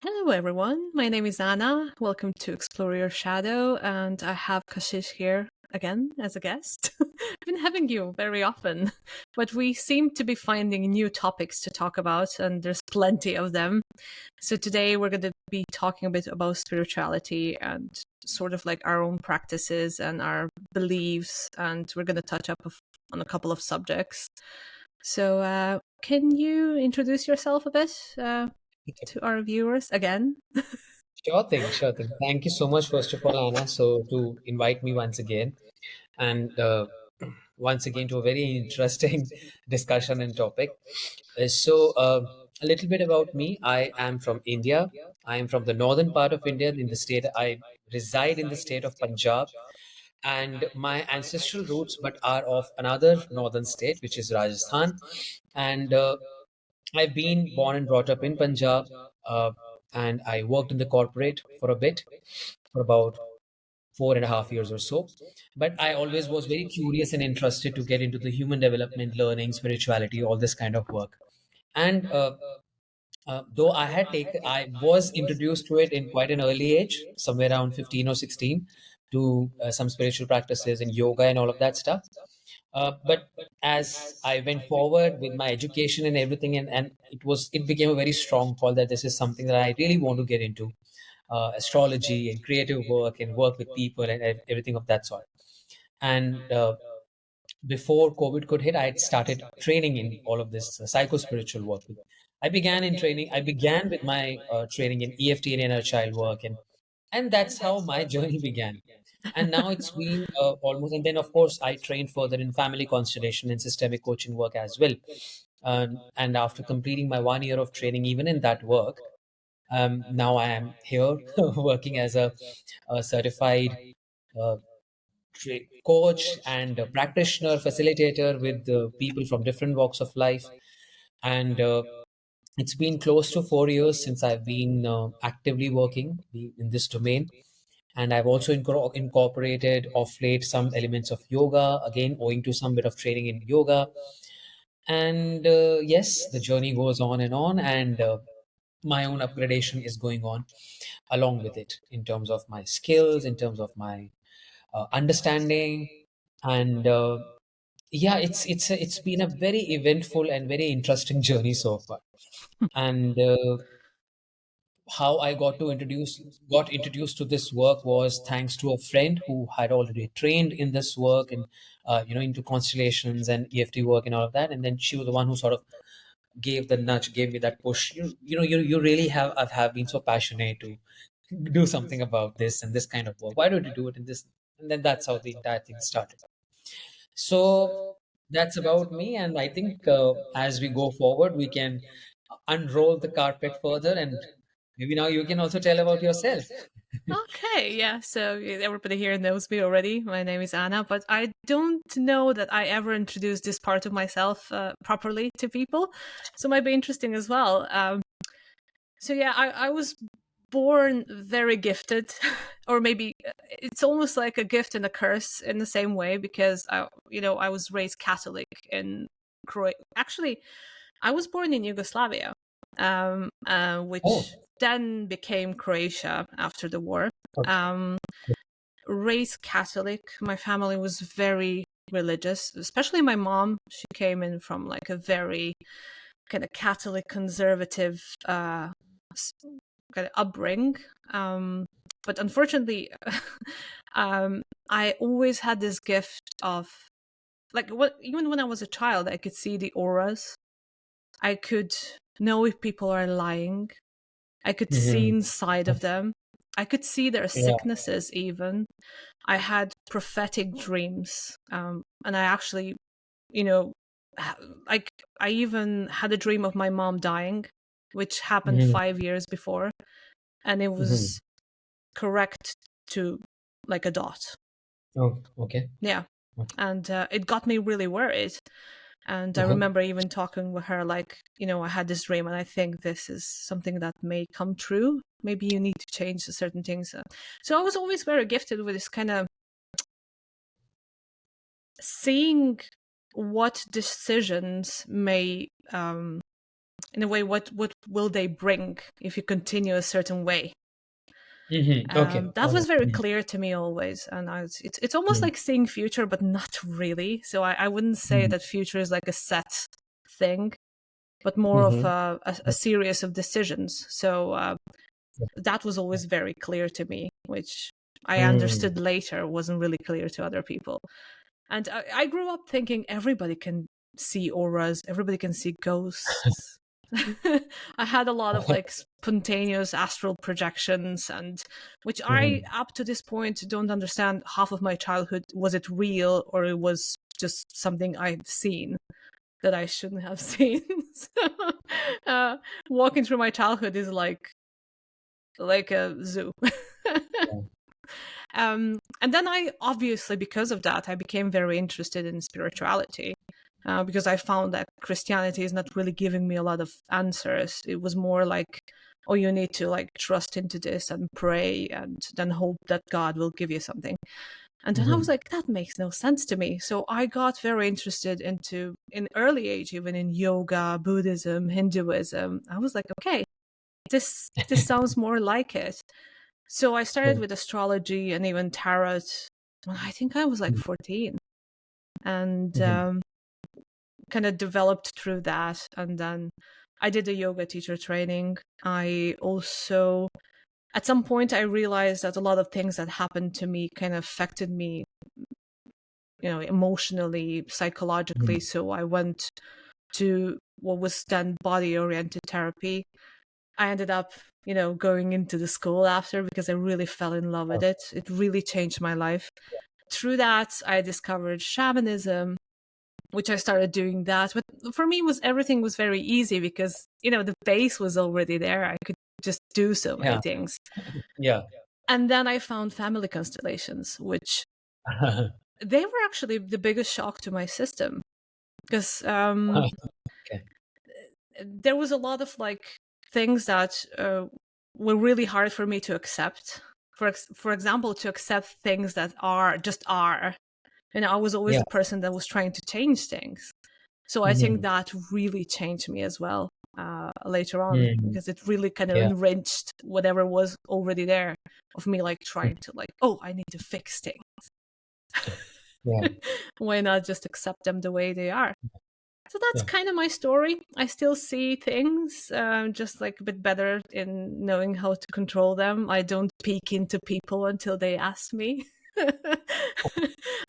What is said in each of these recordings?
Hello, everyone. My name is Anna. Welcome to Explore Your Shadow, and I have Kashish here again as a guest. I've been having you very often, but we seem to be finding new topics to talk about, and there's plenty of them. So today we're going to be talking a bit about spirituality and sort of like our own practices and our beliefs, and we're going to touch up on a couple of subjects. So, can you introduce yourself a bit to our viewers again? Sure thing, sure thing. Thank you so much, first of all, Anna, so to invite me once again, and once again to a very interesting discussion and topic. A little bit about me. I am from India. I am from the northern part of India, in the state. I reside in the state of Punjab, and my ancestral roots, but are of another northern state, which is Rajasthan. And I've been born and brought up in Punjab, and I worked in the corporate for a bit, for about 4.5 years or so. But I always was very curious and interested to get into the human development, learning, spirituality, all this kind of work. And though I was introduced to it in quite an early age, somewhere around 15 or 16, to some spiritual practices and yoga and all of that stuff. But as I went forward with my education and everything, and it became a very strong call that this is something that I really want to get into, astrology and creative work and work with people and everything of that sort. And before COVID could hit, I had started training in all of this psycho spiritual work. I began with my training in EFT and inner child work, and that's how my journey began. And now it's been almost, and then of course I trained further in family constellation and systemic coaching work as well. And after completing my 1 year of training, even in that work, now I am here working as a certified uh, coach and a practitioner, facilitator with people from different walks of life. And it's been close to 4 years since I've been actively working in this domain. And I've also incorporated of late some elements of yoga, again, owing to some bit of training in yoga. And yes, the journey goes on, and my own upgradation is going on along with it in terms of my skills, in terms of my understanding. And yeah, it's been a very eventful and very interesting journey so far. And how I got introduced to this work was thanks to a friend who had already trained in this work and into constellations and EFT work and all of that. And then she was the one who sort of gave the nudge, gave me that push. You really have been so passionate to do something about this and this kind of work. Why don't you do it in this? And then that's how the entire thing started. So that's about me, and I think as we go forward, we can unroll the carpet further, and maybe now you can also tell about yourself. Okay, yeah. So everybody here knows me already. My name is Anna, but I don't know that I ever introduced this part of myself properly to people. So it might be interesting as well. So yeah, I was born very gifted, or maybe it's almost like a gift and a curse in the same way because I was raised Catholic in Croatia. Actually, I was born in Yugoslavia, Oh, which then became Croatia after the war. okay. Um, Raised Catholic, my family was very religious, especially my mom. She came in from like a very kind of Catholic conservative kind of upbringing. But unfortunately, I always had this gift of like even when I was a child, I could see the auras. I could know if people are lying. I could see Hmm. inside of them. I could see their Yeah. sicknesses even. I had prophetic dreams. And I actually, you know, like I even had a dream of my mom dying, which happened Hmm. 5 years before. And it Hmm. was correct to like a dot. Oh, okay. Yeah. Okay. And it got me really worried. And I Uh-huh. remember even talking with her, like, I had this dream and I think this is something that may come true. Maybe you need to change certain things. So I was always very gifted with this kind of seeing what decisions may in a way, what will they bring if you continue a certain way. Okay. That All was right. very clear to me always, and it's almost Mm, like seeing future, but not really. So I wouldn't say mm, that future is like a set thing, but more of mhm. a series of decisions. So that was always very clear to me, which I Mm. understood later wasn't really clear to other people. And I grew up thinking everybody can see auras, everybody can see ghosts. I had a lot of like spontaneous astral projections, and which I, Mhm. up to this point, don't understand. Half of my childhood, was it real or it was just something I've seen that I shouldn't have seen? So, uh, walking through my childhood is like a zoo. Yeah. And then I, obviously, because of that, I became very interested in spirituality, because I found that Christianity is not really giving me a lot of answers. It was more like, oh, you need to like trust into this and pray and then hope that God will give you something. And then I was Mhm. like, that makes no sense to me. So I got very interested into, in early age, even in yoga, Buddhism, Hinduism. I was like, okay, this sounds more like it. So I started Cool. with astrology and even tarot. I think I was like Mm, 14, and mhm. kind of developed through that. And then I did a yoga teacher training. I also, at some point, I realized that a lot of things that happened to me kind of affected me, emotionally, psychologically. Mhm. So I went to what was then body oriented therapy. I ended up, going into the school after because I really fell in love with Oh, it. It really changed my life. Through that, I discovered shamanism, which I started doing that. But for me, was everything was very easy because the base was already there. I could just do so many yeah. things. Yeah. And then I found family constellations, which they were actually the biggest shock to my system because Okay. there was a lot of like things that were really hard for me to accept. For example, to accept things that are just are. I was always Yeah. the person that was trying to change things. So I think Mhm. that really changed me as well later on Mm. because it really kind of Yeah. enriched whatever was already there of me like Mm. trying to like, oh, I need to fix things. Yeah. Why not just accept them the way they are? So that's Yeah. kind of my story. I still see things, just like a bit better in knowing how to control them. I don't peek into people until they ask me.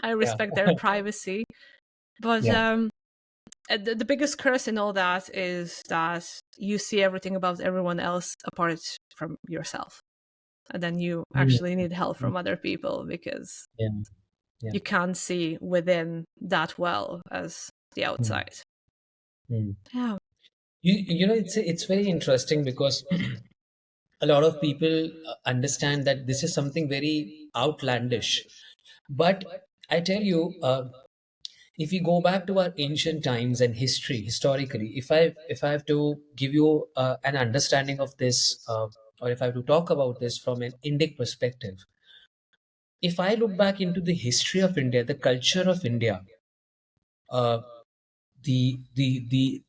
I Yeah. respect their privacy. But Yeah. the biggest curse in all that is that you see everything about everyone else apart from yourself. And then you Mm. actually need help Mm. from other people because Yeah. Yeah. you can't see within that well as the Mm. outside. Mm. Yeah. It's very interesting because a lot of people understand that this is something very outlandish. But I tell you, if we go back to our ancient times and history, historically, if I have to give you an understanding of this, or if I have to talk about this from an Indic perspective, if I look back into the history of India, the culture of India, uh, the the the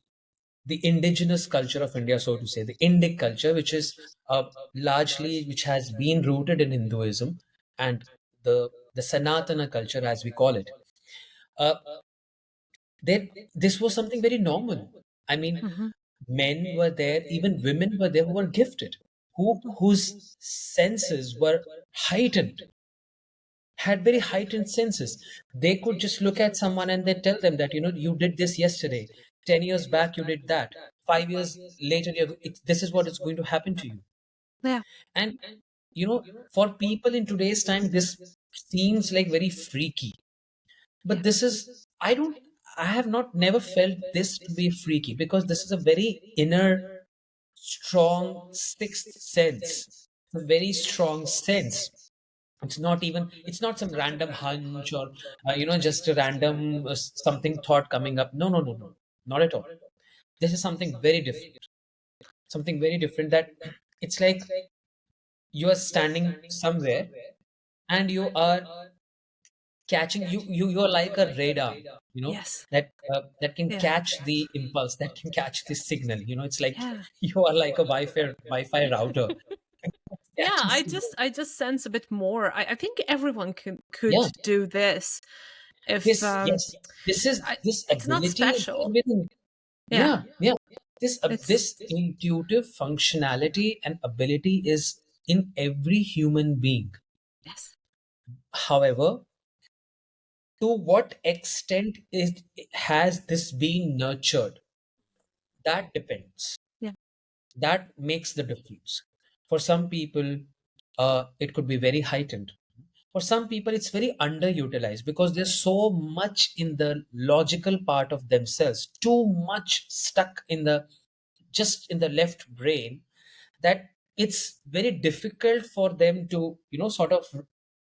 the indigenous culture of India, so to say, the Indic culture, which is largely which has been rooted in Hinduism and the Sanatana culture, as we call it. Uh, this was something very normal. I mean, Hmm. men were there, even women were there who were gifted, whose senses were heightened, had very heightened senses. They could just look at someone and then tell them that, you did this yesterday. 10 years back, you did that. 5 years later, this is what is going to happen to you. Yeah. And, for people in today's time, this seems like very freaky. Yeah. But I have not never felt this to be freaky because this is a very inner, strong sixth sense. A very strong sense. It's not some random hunch or just a random something thought coming up. No, no, no, no, not at all. This is something very different, that it's like you are standing somewhere and you are catching you're like a radar, Yes. that can Yeah. catch the impulse, that can catch the signal. It's like Yeah. you are like a wi-fi router. Yeah, Catching I signal. just I just sense a bit more. I think everyone could Yeah, do this if this yes, this is this it's not ability is special. there within. Yeah. Yeah. It's This intuitive functionality and ability is in every human being. yes. However, to what extent is has this been nurtured? That depends. Yeah. That makes the difference. For some people, it could be very heightened. For some people, it's very underutilized because there's so much in the logical part of themselves, too much stuck in the just in the left brain, that it's very difficult for them to sort of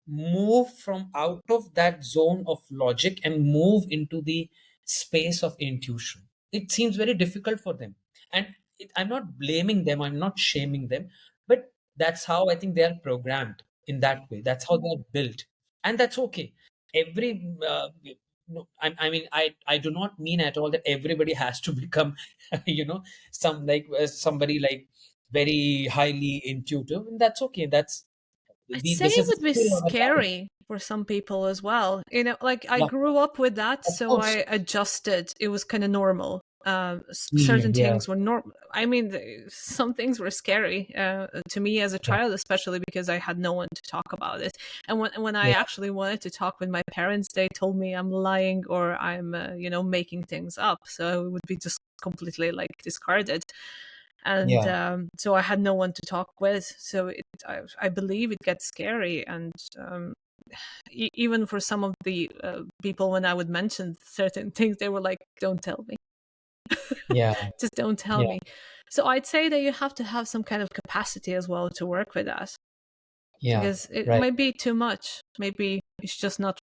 move from out of that zone of logic and move into the space of intuition. It seems very difficult for them, and I'm not blaming them, I'm not shaming them, but that's how I think they are programmed in that way. That's how they're built, and that's okay. Every no, I mean, I do not mean at all that everybody has to become some like somebody like very highly intuitive, and that's okay. That's I'd say this it is a would be skill or a talent. scary for some people as well. Like I Yeah, grew up with that, of so course. I adjusted. It was kind of normal. Certain Yeah, things were normal. I mean, some things were scary to me as a yeah, child, especially because I had no one to talk about it. And when I yeah, actually wanted to talk with my parents, they told me I'm lying or I'm, making things up. So it would be just completely like discarded. And yeah, so I had no one to talk with. So I believe it gets scary, and even for some of the people, when I would mention certain things, they were like, "Don't tell me, yeah, just don't tell yeah, me." So I'd say that you have to have some kind of capacity as well to work with that, yeah. because it Right. might be too much. Maybe it's just not.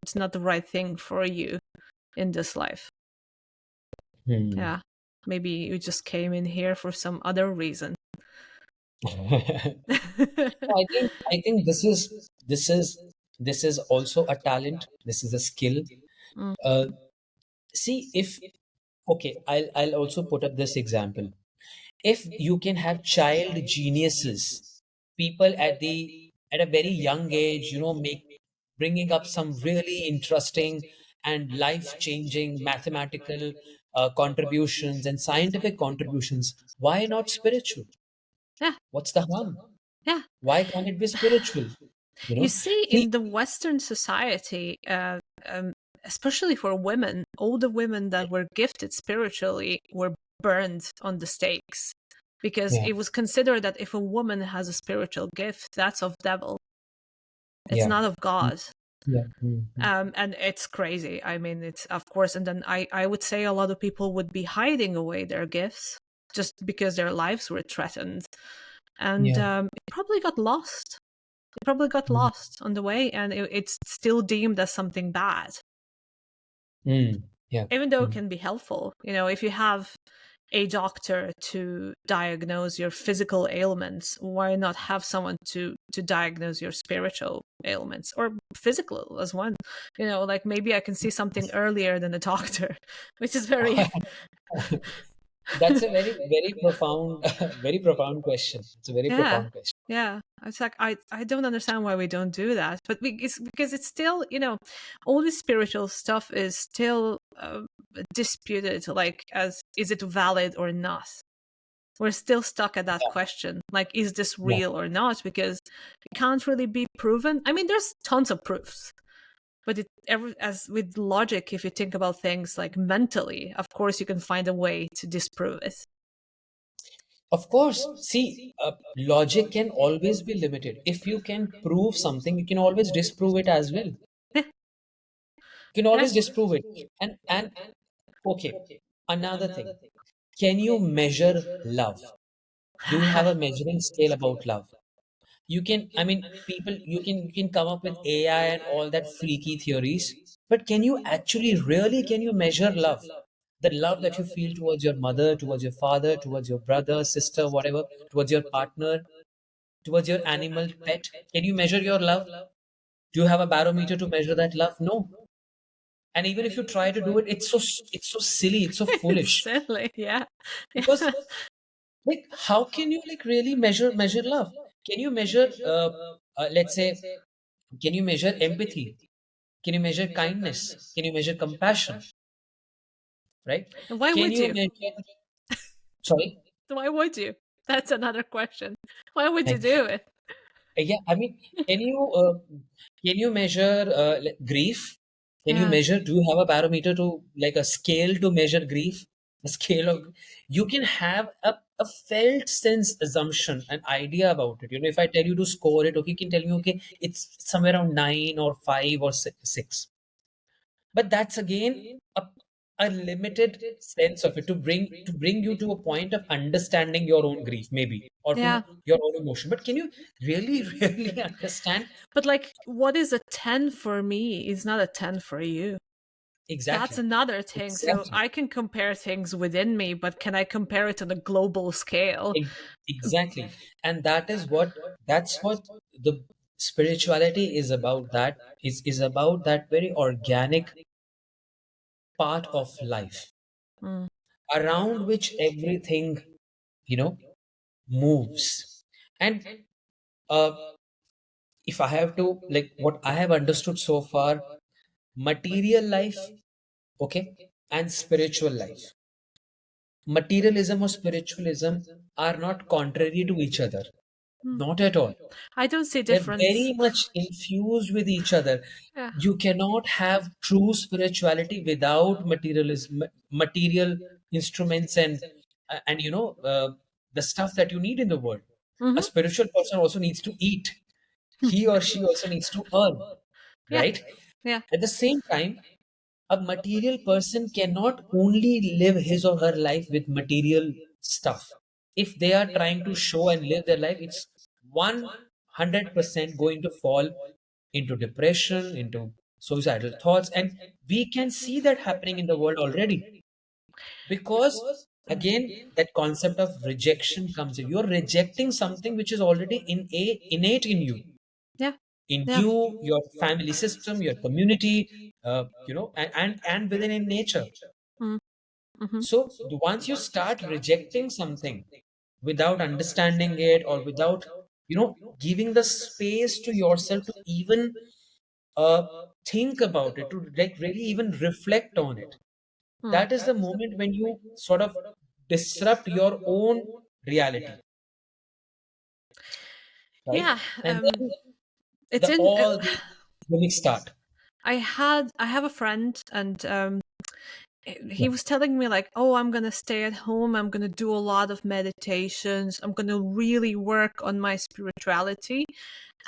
It's not the right thing for you in this life. Hmm. Yeah, maybe you just came in here for some other reason. I think this is also a talent. This is a skill. Mm. Uh, See, if okay, I'll also put up this example. If you can have child geniuses, people at a very young age, make bringing up some really interesting and life changing mathematical contributions and scientific contributions, why not spiritual? Yeah, What's the harm? yeah. Why can't it be spiritual? You see, See, in the Western society, especially for women, all the women that were gifted spiritually were burned on the stakes, because yeah, it was considered that if a woman has a spiritual gift, that's of devil. It's yeah, not of God. yeah, mm. And it's crazy. I mean, it's of course, and then I would say a lot of people would be hiding away their gifts just because their lives were threatened, and Yeah, it probably got lost. It probably got mm, lost on the way, and it's still deemed as something bad, yeah, even though it mm, can be helpful. If you have a doctor to diagnose your physical ailments, why not have someone to diagnose your spiritual ailments or physical as one? Like maybe I can see something earlier than a doctor, which is very that's a very, very profound, very profound question. It's a very yeah, profound question. yeah. It's like I don't understand why we don't do that, but because it's still, all this spiritual stuff is still disputed. Like, as is it valid or not? We're still stuck at that Yeah, question. Like, is this yeah. real or not? Because it can't really be proven. I mean, there's tons of proofs, but as with logic, if you think about things like mentally, of course you can find a way to disprove it. Of course, see, logic can always be limited. If you can prove something, you can always disprove it as well. You Yeah, can yeah, always disprove it. And okay, another thing. Can you measure love? Do you have a measuring scale about love? You can, I mean, people, you can come up with AI and all that freaky theories, but can you actually really can you measure love? The love that you feel towards your mother, towards your father, towards your brother, sister, whatever, towards your partner, towards your animal pet. Can you measure your love? Do you have a barometer to measure that love? No. And even if you try to do it, it's so silly, it's so It's foolish. silly, yeah. Because Yeah. like, how can you like really measure love? Can you measure let's say, can you measure empathy? Can you measure kindness? Can you measure compassion? Right? And why Can would you you? measure, sorry? Why would you? That's another question. Why would you Like, do it? yeah, I mean, can you measure grief? Can you Yeah. measure? Do you have a barometer to like a scale to measure grief? A scale of, you can have a felt sense assumption, an idea about it. You know, if I tell you to score it, okay, you can tell me, okay, it's somewhere around 9 or 5 or 6. But that's again a limited sense of it, to bring you to a point of understanding your own grief, maybe, or to Yeah. your own emotion. But can you really really understand? But like, what is a 10 for me is not a 10 for you. That's Exactly, another thing. So exactly, I can compare things within me, but can I compare it on a global scale? exactly. And that's what the spirituality is about. That is about that very organic part of life, Mm. around which everything, you know, moves. And uh, if I have to, like, what I have understood so far, material life, okay, and spiritual life, materialism or spiritualism are not contrary to each other, Mm. not at all. I don't see They're difference. very much infused with each other. Yeah. You cannot have true spirituality without materialism, material instruments, and the stuff that you need in the world. A Mm-hmm. spiritual person also needs to eat. He or she also needs to earn, Yeah. right? Yeah. At the same time, a material person cannot only live his or her life with material stuff. If they are trying to show and live their life, it's 100% going to fall into depression, into suicidal thoughts. And we can see that happening in the world already. Because, again, that concept of rejection comes in. You're rejecting something which is already innate Yeah. in Yeah. you, your family system, your community, and within in nature. Mm. Mm-hmm. So once you start rejecting something without understanding it, or without, giving the space to yourself to even uh, think about it, to like really even reflect on it, Mm. that is the moment when you sort of disrupt your own reality, right? Yeah. And then It's the in. all the gimmicks start. I have a friend, and he was telling me like, oh, I'm gonna stay at home, I'm gonna do a lot of meditations, I'm gonna really work on my spirituality.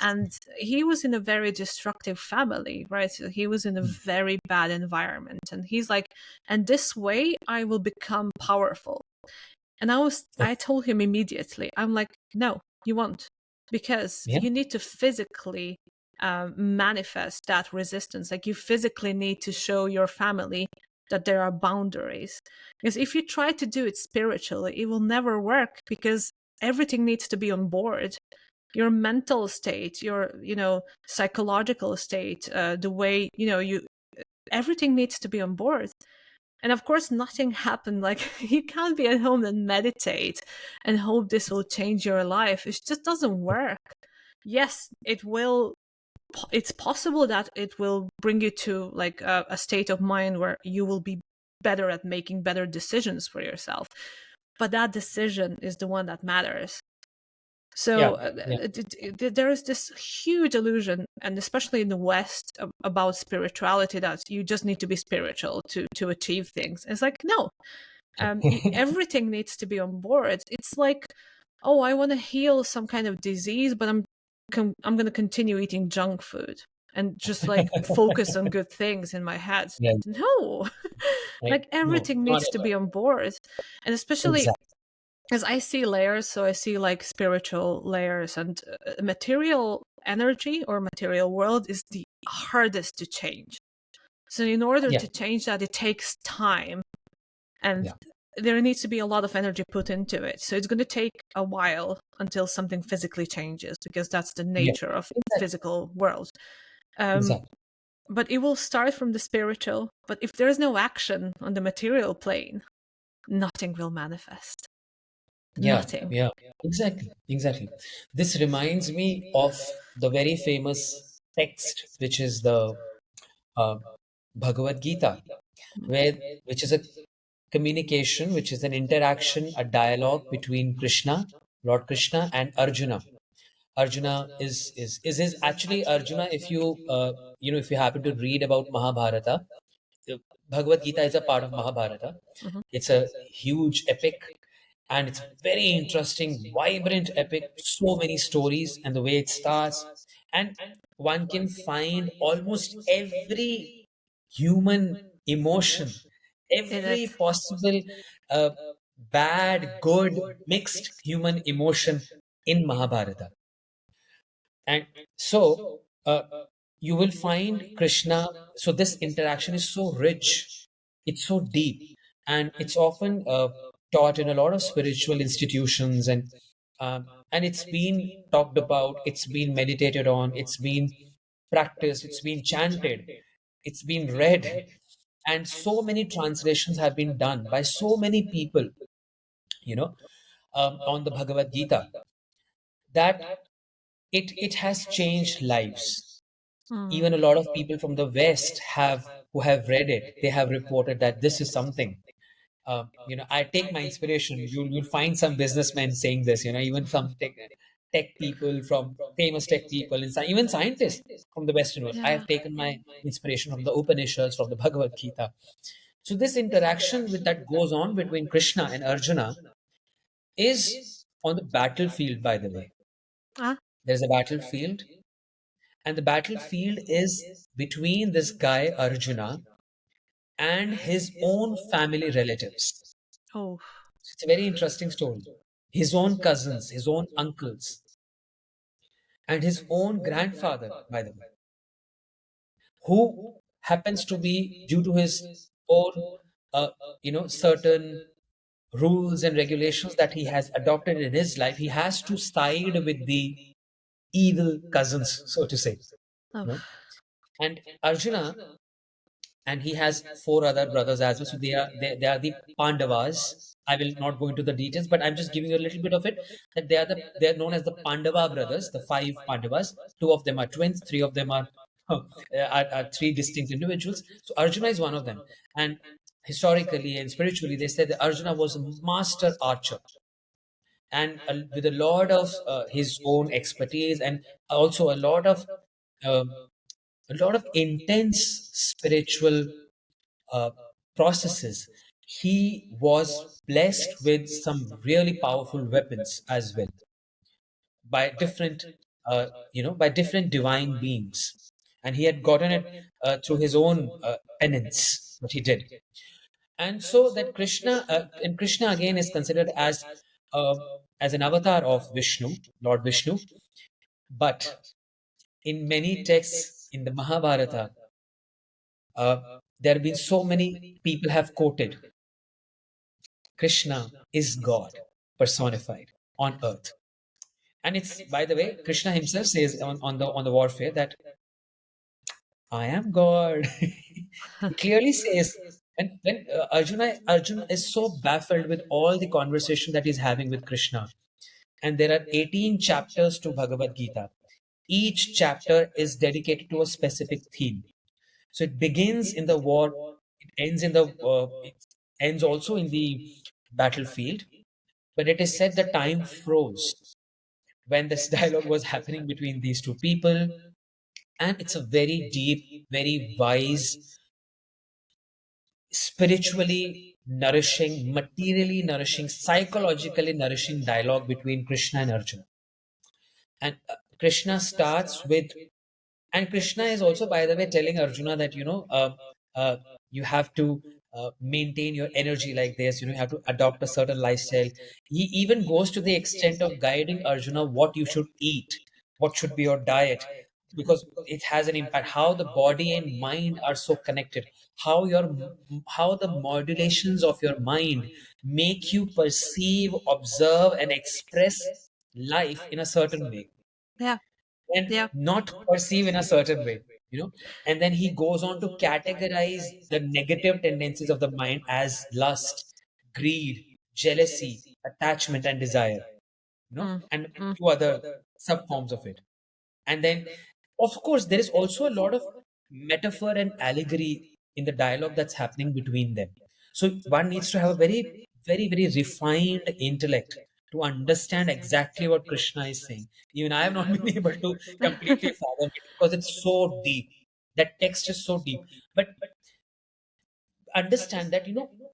And he was in a very destructive family, right? So he was in a very bad environment, and he's like, and this way I will become powerful. And I told him immediately, I'm like, no, you won't, because Yeah, you need to physically manifest that resistance. Like, you physically need to show your family that there are boundaries. Because if you try to do it spiritually, it will never work, because everything needs to be on board. Your mental state, your psychological state, the way you everything needs to be on board. And of course, nothing happened. Like, you can't be at home and meditate and hope this will change your life. It just doesn't work. Yes, it will. It's possible that it will bring you to like a state of mind where you will be better at making better decisions for yourself. But that decision is the one that matters. So yeah, yeah, there is this huge illusion, and especially in the West, about spirituality, that you just need to be spiritual to achieve things. It's like, no, everything needs to be on board. It's like, oh, I want to heal some kind of disease, but I'm going to continue eating junk food and just like focus on good things in my head. yeah, No, right. like No, everything not needs at to all. be on board, and especially Exactly. as I see layers, so I see like spiritual layers, and material energy or material world is the hardest to change. So in order Yeah, to change that, it takes time, and yeah, there needs to be a lot of energy put into it. So it's going to take a while until something physically changes, because that's the yeah. nature of Exactly. physical world. Um, Exactly. but it will start from the spiritual. But if there's no action on the material plane, nothing will manifest. Yeah, Nothing. yeah, exactly, exactly. This reminds me of the very famous text, which is the uh, Bhagavad Gita, where which is a communication, which is an interaction, a dialogue between Krishna, Lord Krishna, and Arjuna. Arjuna is his actually Arjuna. If you if you happen to read about Mahabharata, the Bhagavad Gita is a part of Mahabharata. Mhm. It's a huge epic, and it's very interesting, vibrant epic. So many stories, and the way it starts, and one can find almost every human emotion, In every it. possible uh, bad, good, mixed human emotion in Mahabharata. And so uh, you will find Krishna. So this interaction is so rich, it's so deep, and it's often taught in a lot of spiritual institutions, and it's been talked about, it's been meditated on, it's been practiced, it's been chanted, it's been read, and so many translations have been done by so many people, you know, on the Bhagavad Gita, that it has changed lives. Mm. Even a lot of people from the West have who have read it, they have reported that this is something. I take my inspiration. You'll find some businessmen saying this. Even some tech people, from famous tech people, and even scientists from the Western world. I Yeah. have taken my inspiration from the Upanishads, from the Bhagavad Gita. So this interaction with that goes on between Krishna and Arjuna is on the battlefield. By the way, Ah. there's a battlefield, and the battlefield is between this guy Arjuna and his own family relatives. Oh. It's a very interesting story. His own cousins, his own uncles, and his own grandfather, by the way, who happens to be, due to his own, uh, certain rules and regulations that he has adopted in his life, he has to side with the evil cousins, so to say. Oh. You know, and Arjuna, and he has four other brothers as well. So they are the Pandavas. I will not go into the details, but I'm just giving you a little bit of it. That they are known as the Pandava brothers, the five Pandavas. Two of them are twins. Three of them are three distinct individuals. So Arjuna is one of them. And historically and spiritually, they said that Arjuna was a master archer, and with a lot of his own expertise, and also um, a lot of intense spiritual uh, processes. He was blessed with some really powerful weapons as well, by different, by different divine beings, and he had gotten it through his own penance, what he did. And so that Krishna again is considered uh, as an avatar of Vishnu, Lord Vishnu. But in many texts in the Mahabharata, uh, there have been so many people have quoted Krishna is God personified on earth. And it's, by the way, Krishna himself says on the warfare that I am God. He clearly says, when Arjuna is so baffled with all the conversation that he's having with Krishna, and there are 18 chapters to Bhagavad Gita. Each chapter is dedicated to a specific theme. So it begins in the war, it ends also in the battlefield. But it is said the time froze when this dialogue was happening between these two people. And it's a very deep, very wise, spiritually nourishing, materially nourishing, psychologically nourishing dialogue between Krishna and Arjuna. And Krishna starts with, and Krishna is also, by the way, telling Arjuna that, uh, you have to maintain your energy like this. You have to adopt a certain lifestyle. He even goes to the extent of guiding Arjuna what you should eat, what should be your diet, because it has an impact. How the body and mind are so connected. How the modulations of your mind make you perceive, observe, and express life in a certain way, Yeah. and Yeah. not perceive in a certain way. And then he goes on to categorize the negative tendencies of the mind as lust, greed, jealousy, attachment, and desire, Mm. and Mm. two other subforms of it. And then, of course, there is also a lot of metaphor and allegory in the dialogue that's happening between them. So one needs to have a very, very, very refined intellect to understand exactly what Krishna is saying. Even I have not been able to completely fathom it because it's so deep. That text is so deep. But understand that,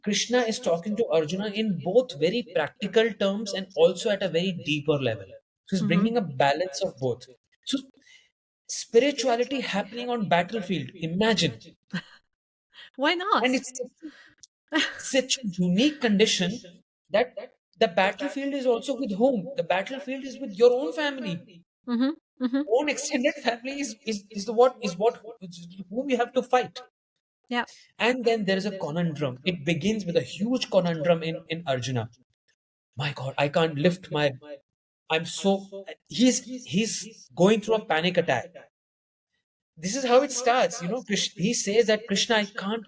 Krishna is talking to Arjuna in both very practical terms and also at a very deeper level. So he's Mhm. bringing a balance of both. So spirituality happening on battlefield, imagine. Why And not? it's such a unique condition that the battlefield is also with whom? The battlefield is with your own family. Mhm. Mhm. Own extended family is the what is what is whom you have to fight. Yeah. And then there is a conundrum. It begins with a huge conundrum in Arjuna. My God, I can't lift my. I'm so. He's going through a panic attack. This is how it starts. He says that Krishna, I can't.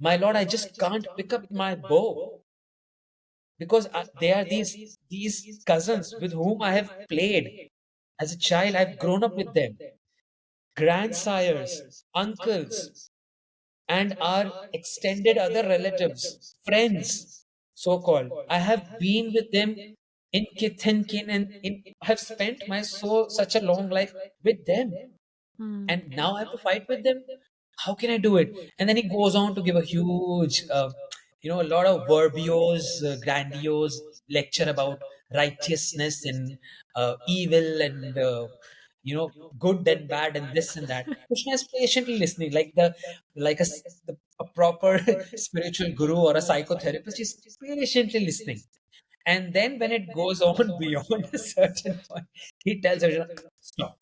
My Lord, I just can't pick up my bow because they are these cousins with whom I have played as a child. I've grown up with them, grandsires, uncles, and our extended other relatives, friends, so called. I have been with them in kith and kin, and have spent my such a long life with them. Mm. And now I have to fight with them. How can I do it? And then he goes on to give a huge, a lot of verbose, grandiose lecture about righteousness and evil and good and bad and this and that. Krishna is patiently listening, like a proper spiritual guru or a psychotherapist is patiently listening. And then when it goes on beyond a certain point, he tells Arjuna, stop.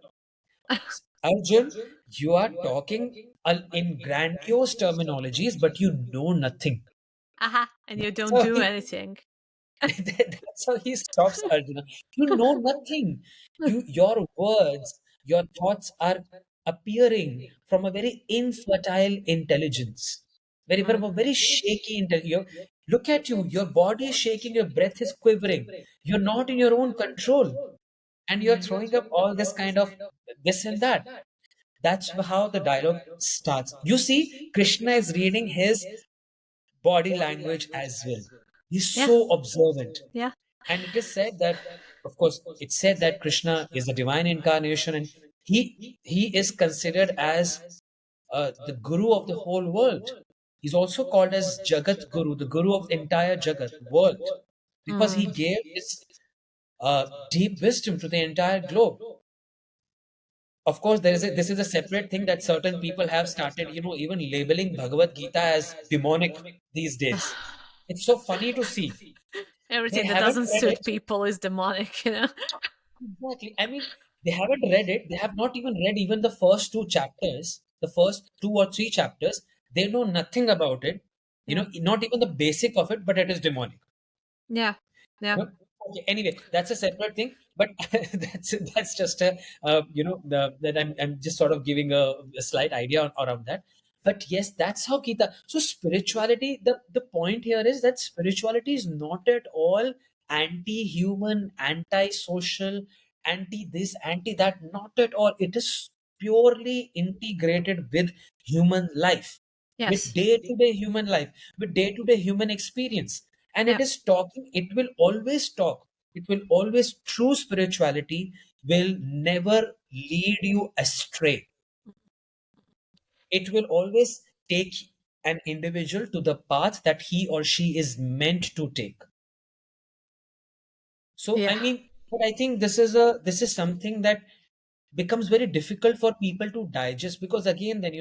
Arjun, you are talking in grandiose terminologies, but you know nothing. Aha, and you don't So do anything. that's how he stops Arjuna. You know nothing. Your words, your thoughts are appearing from a very infertile intelligence, from Mm. a very shaky intelligence. Look at you. Your body is shaking. Your breath is quivering. You're not in your own control, and you're Mm. throwing up all this kind of this and that. That's how the dialogue starts. You see, Krishna is reading his body language as well. He's Yeah. so observant. Yeah. And it is said that, of course, it's said that Krishna is the divine incarnation, and he is considered as the guru of the whole world. He's also called as Jagat Guru, the guru of the entire Jagat world, because he Mm. gave his deep wisdom to the entire globe. Of course, this is a separate thing that certain people have started, even labeling Bhagavad Gita as demonic these days. It's so funny to see. They Everything that haven't doesn't read suit it. people is demonic. Exactly. I mean, they haven't read it. They have not even read even the first two chapters, the first two or three chapters. They know nothing about it. Yeah. Not even the basic of it, but it is demonic. Yeah. Yeah. No? Okay, anyway, that's a separate thing, but that's just a that I'm just sort of giving a slight idea around that. But yes, that's how Gita. So spirituality, the point here is that spirituality is not at all anti-human, anti-social, anti this, anti that. Not at all. It is purely integrated with human life, with Yes. day-to-day human life, with day-to-day human experience. And Yeah. it is talking, it will always talk. It will always, true spirituality will never lead you astray. It will always take an individual to the path that he or she is meant to take. So, Yeah. I mean, but I think this is something that becomes very difficult for people to digest because again, then,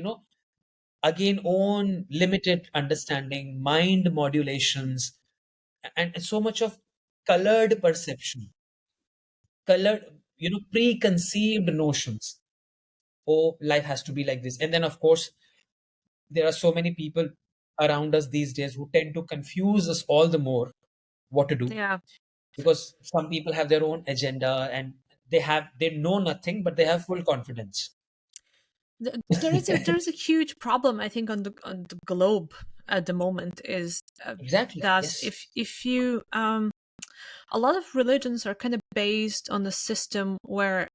again, own limited understanding, mind modulations, and so much of colored perception, colored, preconceived notions. Oh, life has to be like this. And then, of course, there are so many people around us these days who tend to confuse us all the more what to do Yeah. because some people have their own agenda and they know nothing, but they have full confidence. There's a huge problem, I think, on the globe at the moment, is Exactly. that Yes. if you a lot of religions are kind of based on a system where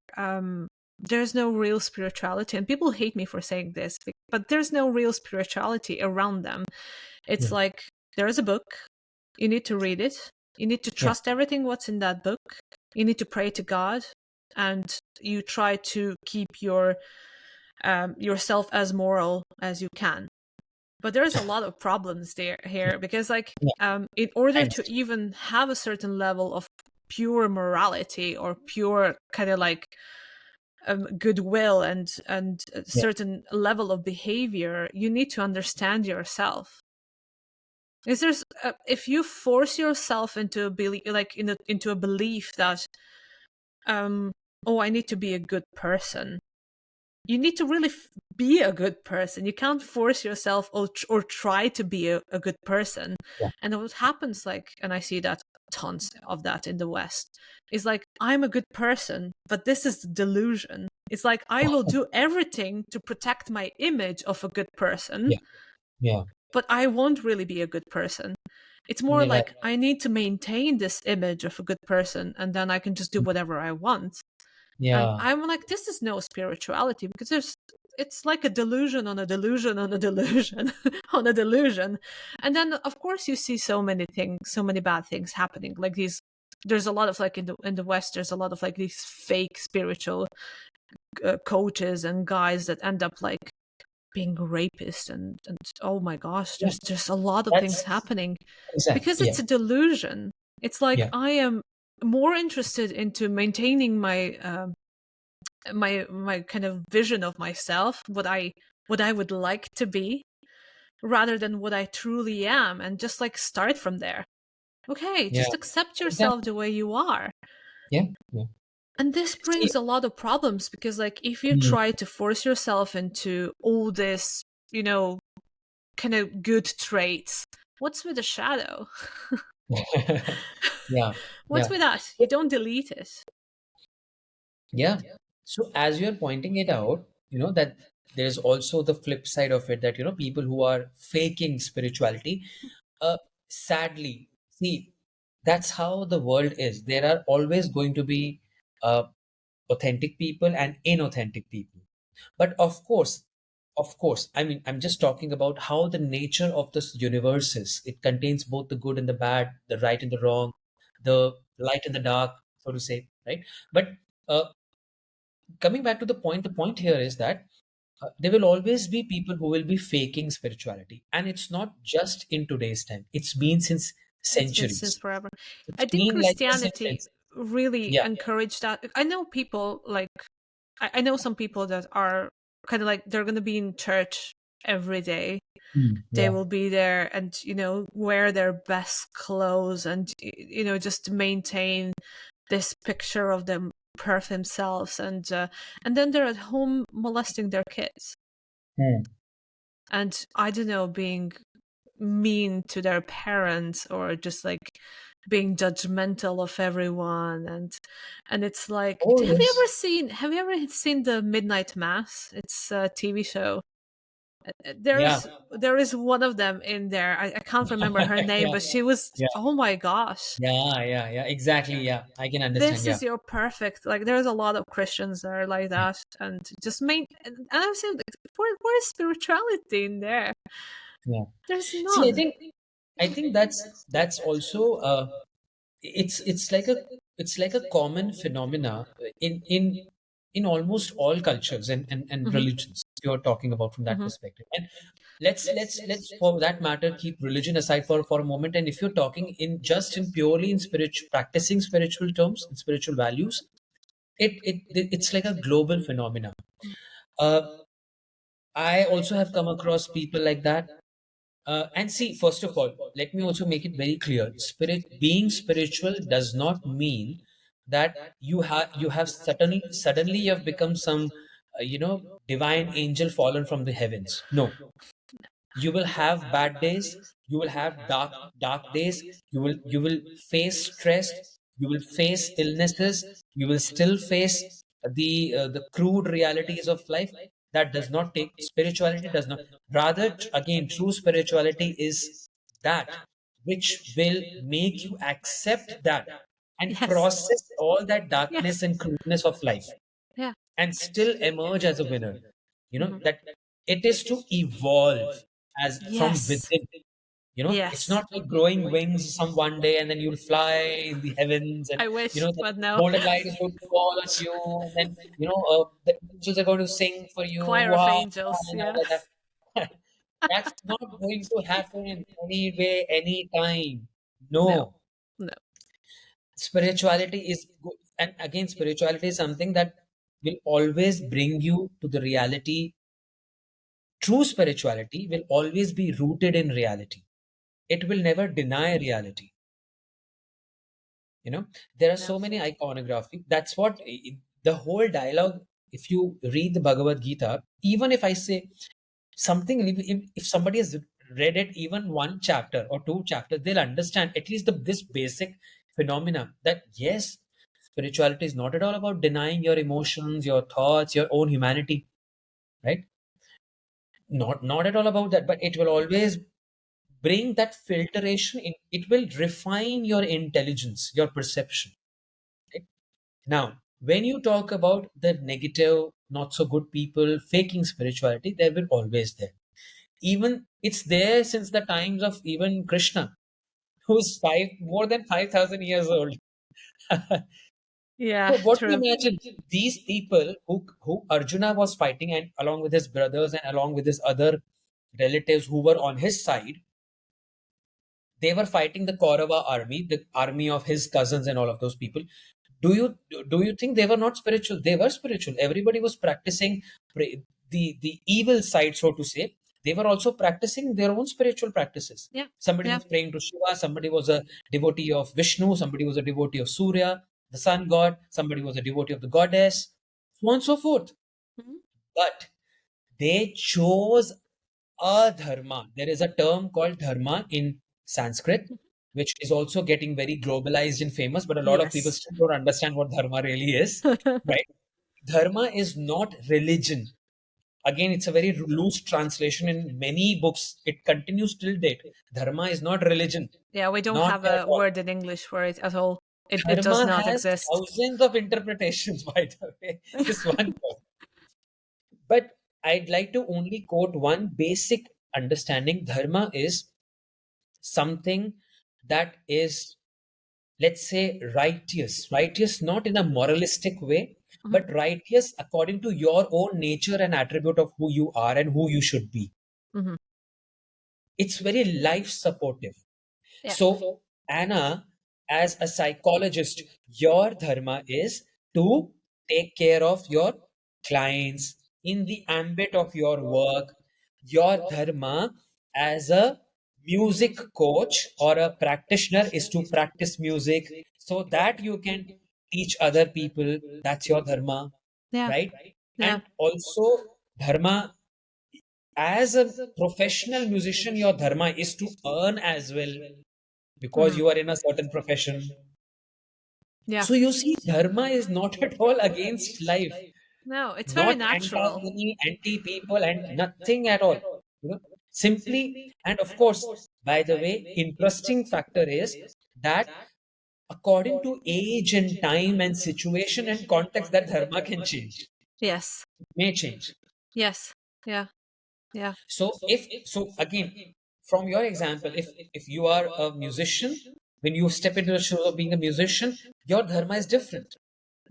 there's no real spirituality, and people hate me for saying this, but there's no real spirituality around them. It's Yeah. like there is a book, you need to read it, you need to Yeah. trust everything what's in that book, you need to pray to God, and you try to keep yourself as moral as you can. But there's a lot of problems there here, because like Yeah. in I order to understand. even have a certain level of pure morality or pure kind of like goodwill and a Yeah. certain level of behavior, you need to understand yourself. Is there's if you force yourself into a belief, like into a belief that um oh, I need to be a good person, you need to really be a good person. You can't force yourself or try to be a good person. Yeah. And what happens, like, and I see that tons of that in the West, is like, I'm a good person, but this is the delusion. It's like I will do everything to protect my image of a good person, Yeah. Yeah. but I won't really be a good person. It's more Yeah. like I need to maintain this image of a good person, and then I can just do whatever I want. And Yeah. I'm like, this is no spirituality, because it's like a delusion on a delusion on a delusion on a delusion. And then of course you see so many things, so many bad things happening. Like these, there's a lot of like in the West, there's a lot of like these fake spiritual coaches and guys that end up like being rapists, and oh my gosh, Yeah. there's a lot of things That's happening exactly. because Yeah. it's a delusion. It's like Yeah. I am more interested into maintaining my kind of vision of myself, what I would like to be, rather than what I truly am, and just like start from there. Okay, Yeah. just accept yourself Exactly. the way you are. Yeah. Yeah. And this See. brings a lot of problems, because like if you Mm. try to force yourself into all this, kind of good traits, what's with the shadow? Yeah. What's Yeah. with that? You don't delete it. Yeah. So as you're pointing it out, that there's also the flip side of it, that, people who are faking spirituality, uh, sadly, see, that's how the world is. There are always going to be uh, authentic people and inauthentic people. But of course, I mean, I'm just talking about how the nature of this universe is. It contains both the good and the bad, the right and the wrong, the light and the dark, so to say, right? But uh, coming back to the point here is that there will always be people who will be faking spirituality, and it's not just in today's time. It's been since It's been since centuries. forever. I It's think been like this since Christianity centuries. really Yeah. encouraged that. I know people like I know some people that are kind of like they're going to be in church every day. Mm, They yeah. will be there and wear their best clothes, and just to maintain this picture of them perf themselves, and then they're at home molesting their kids, Mm. and I don't know, being mean to their parents, or just like being judgmental of everyone. And it's like, Oh yes. have you ever seen the Midnight Mass? It's a TV show. Yeah. There is one of them in there. I can't remember her name, Yeah. but she was, Yeah. oh my gosh, Yeah. Yeah. Yeah. Exactly. Yeah. I can understand. this Yeah. is your perfect, like there's a lot of Christians that are like that, and just main and I'm saying, like, where's spirituality in there? Yeah. There's See, I none. think I think that's also it's like a common phenomena in almost all cultures and Hmm. religions, if you're talking about from that Hmm. perspective. And let's for that matter keep religion aside for a moment. And if you're talking in purely in spiritual practicing spiritual terms and spiritual values, it's like a global phenomena. uh, I also have come across people like that. And see, first of all, let me also make it very clear: being spiritual does not mean that you have suddenly you have become some divine angel fallen from the heavens. No, you will have bad days. You will have dark days. You will face stress. You will face illnesses. You will still face the crude realities of life. That does not take spirituality, does not, rather, again, true spirituality is that which will make you accept that and Yes. process all that darkness Yes. and crudeness of life Yeah. and still emerge as a winner. Hmm. That it is to evolve as from Yes. within. It's Yes. not like growing wings some one day and then you'll fly in the heavens, and I wish, the but no. golden light is going to fall on you, and then the angels are going to sing for you. Choir of Wow, angels. and all Yeah. of that. That's not going to happen in any way, any time. No. No. No. Spirituality is good. And again, spirituality is something that will always bring you to the reality. True spirituality will always be rooted in reality. It will never deny reality. you know there are No. so many iconography. That's what the whole dialogue. If you read the Bhagavad Gita, even if I say something, if somebody has read it even one chapter or two chapters, they'll understand at least this basic phenomena, that yes, spirituality is not at all about denying your emotions, your thoughts, your own humanity, right? Not at all about that, but it will always bring that filtration in. It will refine your intelligence, your perception, right? Now, when you talk about the negative, not so good people faking spirituality, they will always there. Even it's there since the times of even Krishna, who's more than 5,000 years old. Yeah. So, what do you True. imagine? These people who Arjuna was fighting, and along with his brothers and along with his other relatives who were on his side, they were fighting the Kaurava army, the army of his cousins and all of those people. Do you think they were not spiritual? They were spiritual. Everybody was practicing the evil side, so to say. They were also practicing their own spiritual practices. Yeah. Somebody Yeah. was praying to Shiva. Somebody was a devotee of Vishnu. Somebody was a devotee of Surya, the sun god. Somebody was a devotee of the goddess, so on and so forth. Mhm. But they chose a dharma. There is a term called dharma in Sanskrit, which is also getting very globalized and famous, but a lot of people Yes. still don't understand what dharma really is, right? Dharma is not religion. Again, it's a very loose translation in many books. It continues till date. Dharma is not religion, Yeah, we don't not have at a all. word in English for it at all. It does Dharma not has exist. thousands of interpretations, by the way. This one word. But I'd like to only quote one basic understanding. Dharma is something that is, let's say, righteous not in a moralistic way, Mhm. but righteous according to your own nature and attribute of who you are and who you should be. Mhm. It's very life supportive. Yeah. So, Anna, as a psychologist, your dharma is to take care of your clients in the ambit of your work. Your dharma as a music coach or a practitioner is to practice music so that you can teach other people. That's your dharma, Yeah. right? Yeah. And also, dharma as a professional musician, your dharma is to earn as well because Mhm. you are in a certain profession. Yeah. So you see, dharma is not at all against life, No, it's very not natural. anti-money, anti-people, and nothing at all. Simply, and of course, by the way, interesting factor is that according to age and time and situation and context, that dharma can change, Yes. may change. Yes. Yeah. Yeah. So again, from your example, if you are a musician, when you step into the shoes of being a musician, your dharma is different.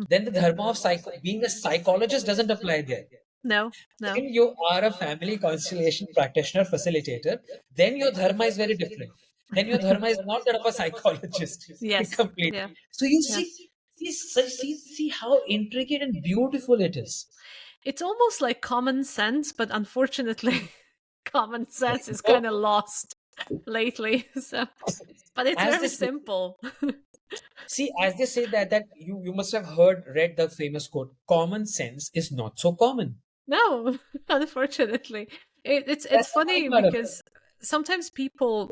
Then the dharma of being a psychologist doesn't apply there. No. No. When you are a family constellation practitioner, facilitator, then your dharma is very different. Then your dharma is not that of a psychologist Yes. completely. Yeah. So you Yeah. see how intricate and beautiful it is. It's almost like common sense, but unfortunately, common sense is kind So, of lost lately. So, but it's as very this simple. See, as they say that you must have read the famous quote, common sense is not so common. No, unfortunately, it's That's the fun funny part of it. because sometimes people,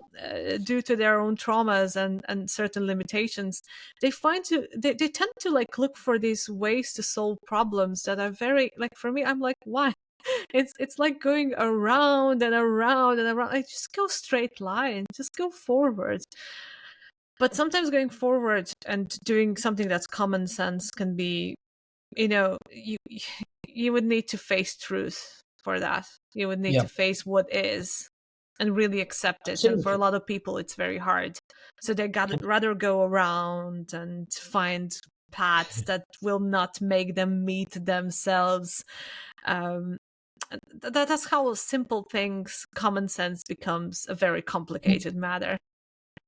due to their own traumas and certain limitations, they tend to like look for these ways to solve problems that are very like for me. I'm like, why? It's like going around and around and around. Like, just go straight line, just go forward. But sometimes going forward and doing something that's common sense can be, you would need to face truth for that. You would need Yeah, to face what is and really accept it. And for a absolutely. lot of people, it's very hard. So they got rather go around and find paths that will not make them meet themselves. Um, that's how simple things, common sense becomes a very complicated matter.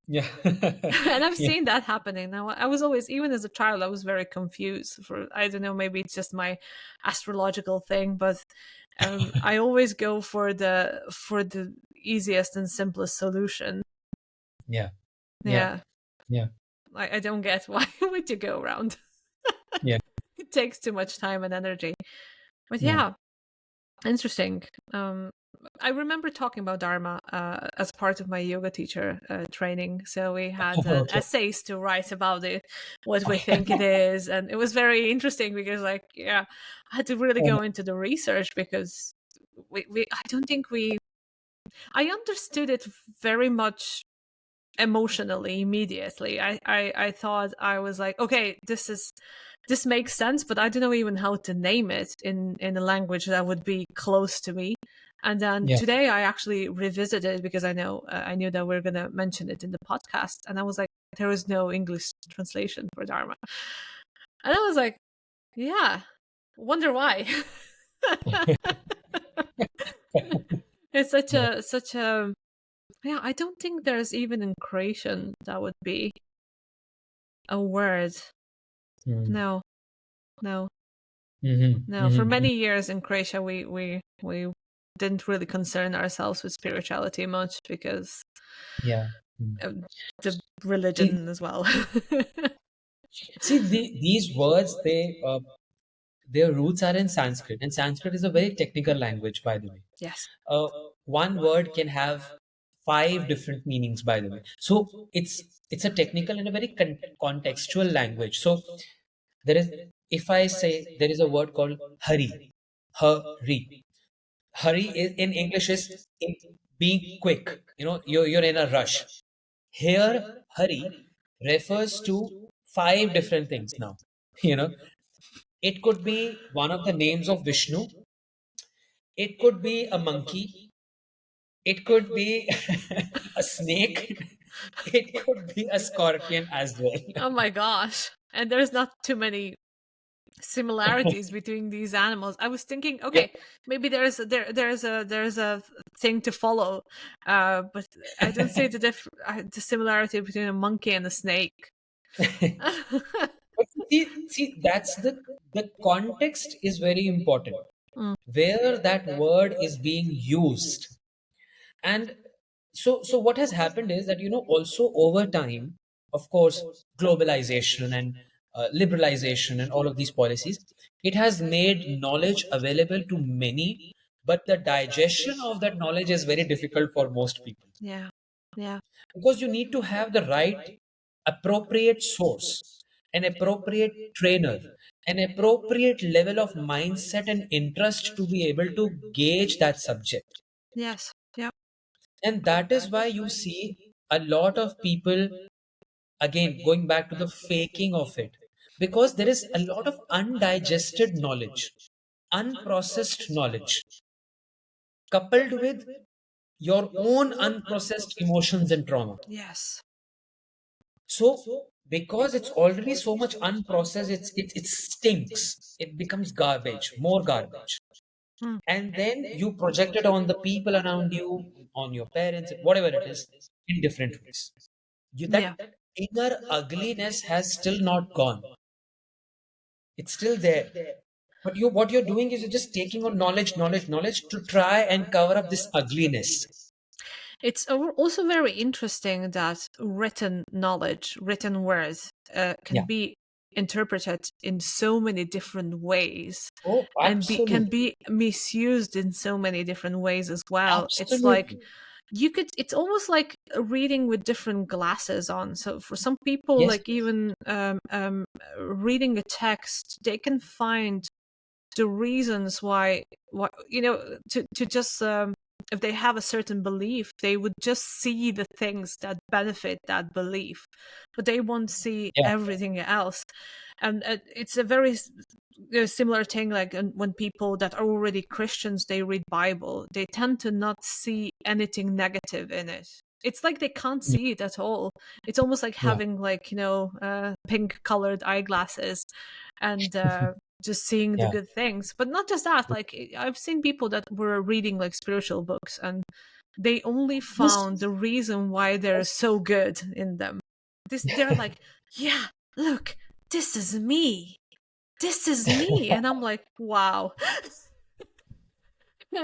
Yeah. And I've Yeah. seen that happening. Now, I was always, even as a child, I was very confused. For, I don't know, maybe it's just my astrological thing, but I always go for the easiest and simplest solution. Yeah. Yeah. Yeah, Yeah. I don't get why would you go around. Yeah. It takes too much time and energy. But Yeah. yeah, interesting. I remember talking about Dharma as part of my yoga teacher training. So we had Okay. essays to write about it, what we think it is, and it was very interesting because, like, yeah, I had to really go into the research because I don't think I understood it very much emotionally immediately. I thought, I was like, okay, this makes sense, but I don't know even how to name it in a language that would be close to me. And then Yeah. today I actually revisited it because I knew that we are gonna mention it in the podcast, and I was like, there is no English translation for Dharma, and I was like, yeah, wonder why. It's Yeah. such a yeah. I don't think there's even in Croatian that would be a word. Mm. No, no. Mhm. No, for Mhm. Mhm. many years in Croatia, we didn't really concern ourselves with spirituality much because Yeah. Mm. of the See, religion as well. these words, their roots are in Sanskrit, and Sanskrit is a very technical language, by the way. Yes. Uh, one word can have five different meanings, by the way. So it's a technical and a very contextual language. So there is, if I say there is a word called hurry, hurry. Hurry is in English is in being quick. You're in a rush. Here, hurry refers to five different things now. You know, it could be one of the names of Vishnu. It could be a monkey. It could be a snake. It could be a scorpion as well. Oh my gosh. And there's not too many similarities between these animals. I was thinking, Yeah. okay, maybe there's a thing to follow, but I don't see the similarity between a monkey and a snake. But see, that's the context is very important. Mm, Where that word is being used. And so what has happened is that, also over time, of course, globalization and liberalization and all of these policies, it has made knowledge available to many, but the digestion of that knowledge is very difficult for most people, yeah, yeah, because you need to have the right appropriate source, an appropriate trainer, an appropriate level of mindset and interest to be able to gauge that subject. yes, yeah, And that is why you see a lot of people, again, going back to the faking of it, because there is a lot of undigested knowledge, unprocessed knowledge, coupled with your own unprocessed emotions and trauma. yes, So, because it's already so much unprocessed, it stinks. It becomes garbage, more garbage. mm, And then you project it on the people around you, on your parents, whatever it is, in different ways. That yeah. inner ugliness has still not gone. It's still there. But what you're doing is you're just taking on knowledge, knowledge, knowledge to try and cover up this ugliness. It's also very interesting that written knowledge, written words, can Yeah. be interpreted in so many different ways Oh, and can absolutely. be misused in so many different ways as well. It's like Absolutely. it's almost like reading with different glasses on. So for some people, Yes. like even reading a text, they can find the reasons why to just if they have a certain belief, they would just see the things that benefit that belief, but they won't see Yeah. everything else. And it's a very similar thing, like when people that are already Christians, they read Bible, they tend to not see anything negative in it. It's like they can't Mm. see it at all. It's almost like Yeah. having, like, pink colored eyeglasses, and just seeing the Yeah. good things. But not just that, like, I've seen people that were reading like spiritual books, and they only Yes. found the reason why they're Yes. so good in them. They're like, yeah, look, this is me, this is me. And I'm like, wow.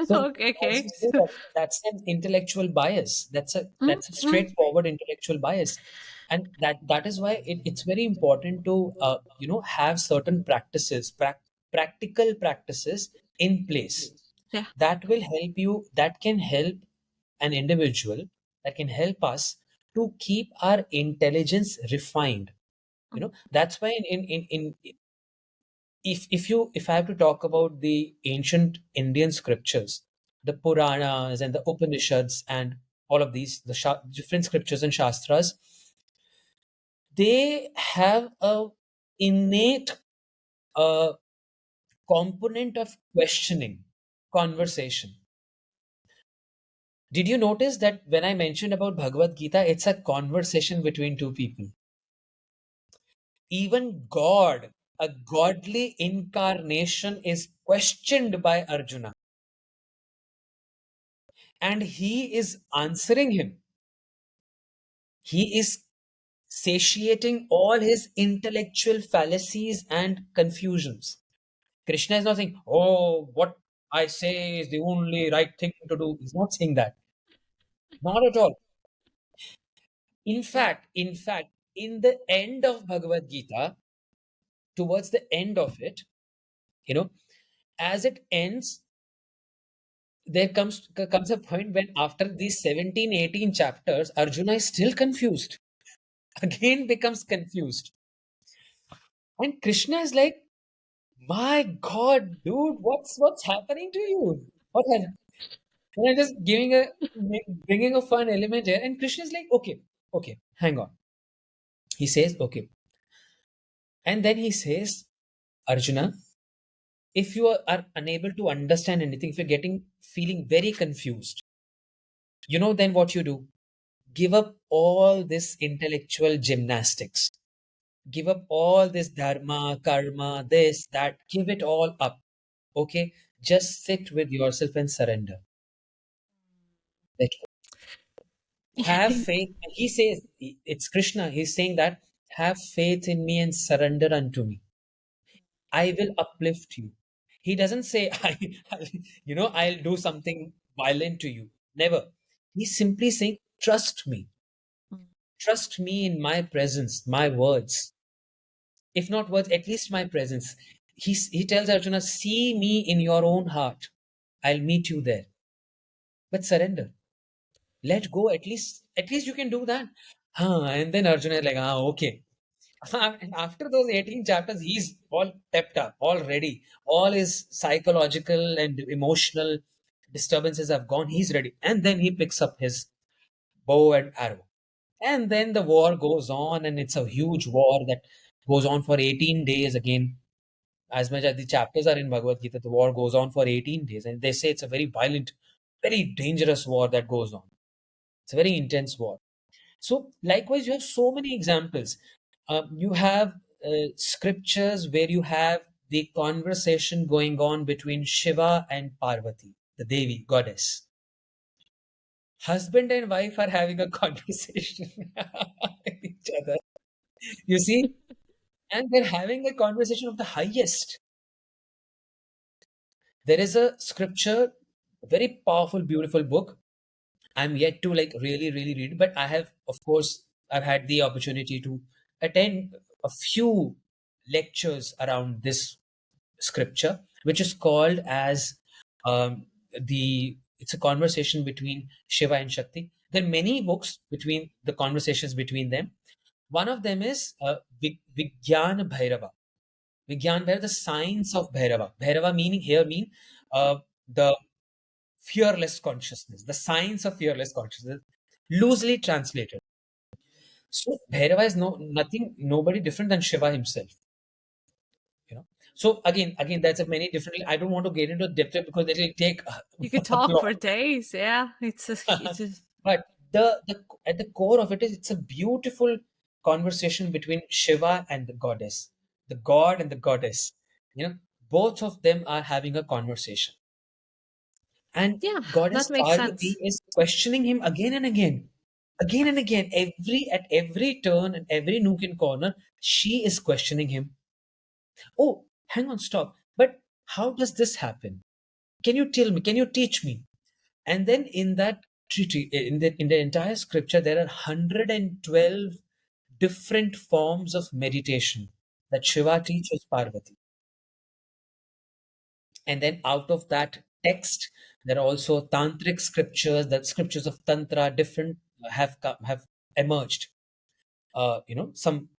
So Okay, as okay. you say that, that's an intellectual bias. Mm, That's a mm, straightforward intellectual bias, and that is why it's very important to have certain practices, practical practices in place yeah. that will help you. That can help an individual. That can help us to keep our intelligence refined. That's why in if I have to talk about the ancient Indian scriptures, the Puranas and the Upanishads and all of these, the different scriptures and Shastras, they have a innate uh, component of questioning, conversation. Did you notice that when I mentioned about Bhagavad Gita, it's a conversation between two people? Even God, a godly incarnation, is questioned by Arjuna, and he is answering him. He is satiating all his intellectual fallacies and confusions. Krishna is not saying, "Oh, what I say is the only right thing to do." He's not saying that. Not at all. In fact, in the end of Bhagavad Gita, towards the end of it, you know, as it ends, there comes a point when after these 17, 18 chapters, Arjuna is still confused. Again becomes confused. And Krishna is like, my God, dude, what's happening to you? What has, and I'm just bringing a fun element here. And Krishna is like, okay, okay, hang on. He says, okay. And then he says, Arjuna, if you are unable to understand anything, if you're feeling very confused, then what you do? Give up all this intellectual gymnastics. Give up all this dharma, karma, this, that. Give it all up. Okay? Just sit with yourself and surrender. Let go. Have faith. He says, it's Krishna. He's saying that, have faith in me and surrender unto me. I will uplift you. He doesn't say, I'll do something violent to you. Never. He's simply saying, trust me. Trust me in my presence, my words. If not words, at least my presence. He tells Arjuna, see me in your own heart. I'll meet you there. But surrender. Let go. At least you can do that. And then Arjuna is like, okay. And after those 18 chapters, he's all pepped up, all ready. All his psychological and emotional disturbances have gone. He's ready. And then he picks up his bow and arrow. And then the war goes on, and it's a huge war that goes on for 18 days again. As much as the chapters are in Bhagavad Gita, the war goes on for 18 days. And they say it's a very violent, very dangerous war that goes on. It's a very intense war. So, likewise, you have so many examples. You have scriptures where you have the conversation going on between Shiva and Parvati, the Devi, goddess. Husband and wife are having a conversation with each other. You see? And they're having a conversation of the highest. There is a scripture, a very powerful, beautiful book. I'm yet to like really, really read, but I have, of course, I've had the opportunity to attend a few lectures around this scripture, which is called as it's a conversation between Shiva and Shakti. There are many books between the conversations between them. One of them is Vijnana Bhairava. Vigyan Bhairava, the science of Bhairava. Bhairava meaning here mean the fearless consciousness, the science of fearless consciousness, loosely translated. So Bhairava is nothing, nobody different than Shiva himself. You know. So again, that's a many different. I don't want to get into depth because it will take You could a talk lot. for days. Yeah, it's a But the at the core of it is it's a beautiful conversation between Shiva and the goddess, the god and the goddess. You know, both of them are having a conversation, and yeah, goddess that makes Parvati sense. is questioning him again and again, again and again. Every turn and every nook and corner, she is questioning him. Oh, hang on, stop. But how does this happen? Can you tell me? Can you teach me? And then in that treaty, in the entire scripture, there are 112 different forms of meditation that Shiva teaches Parvati. And then out of that text, there are also tantric scriptures, that scriptures of tantra, different have emerged. Some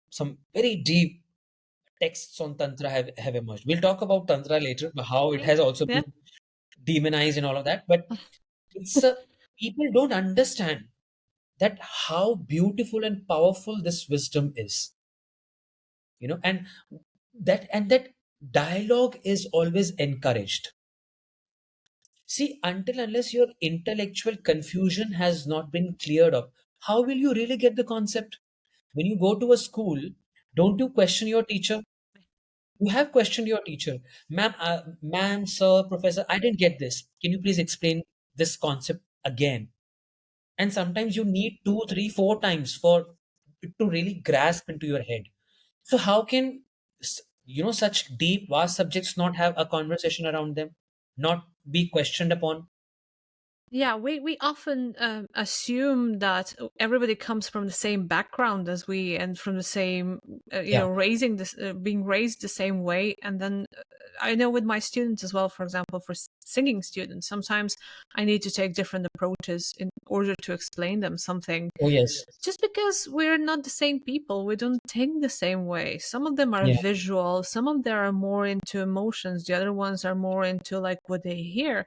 very deep texts on tantra have emerged. We'll talk about tantra later, how it Okay. has also Yeah. been demonized and all of that. But it's a people don't understand that how beautiful and powerful this wisdom is, and that dialogue is always encouraged. See, until unless your intellectual confusion has not been cleared up, how will you really get the concept? When you go to a school, don't you question your teacher? You have questioned your teacher. Ma'am, sir, professor, I didn't get this. Can you please explain this concept again? And sometimes you need two, three, four times for it to really grasp into your head. So how can such deep, vast subjects not have a conversation around them, not be questioned upon? Yeah, we often assume that everybody comes from the same background as we, and from the same, Yeah. raising this, being raised the same way. And then I know with my students as well, for example, for singing students, sometimes I need to take different approaches in order to explain them something, Oh yes. just because we're not the same people, we don't think the same way. Some of them are Yeah. visual, some of them are more into emotions, the other ones are more into like what they hear.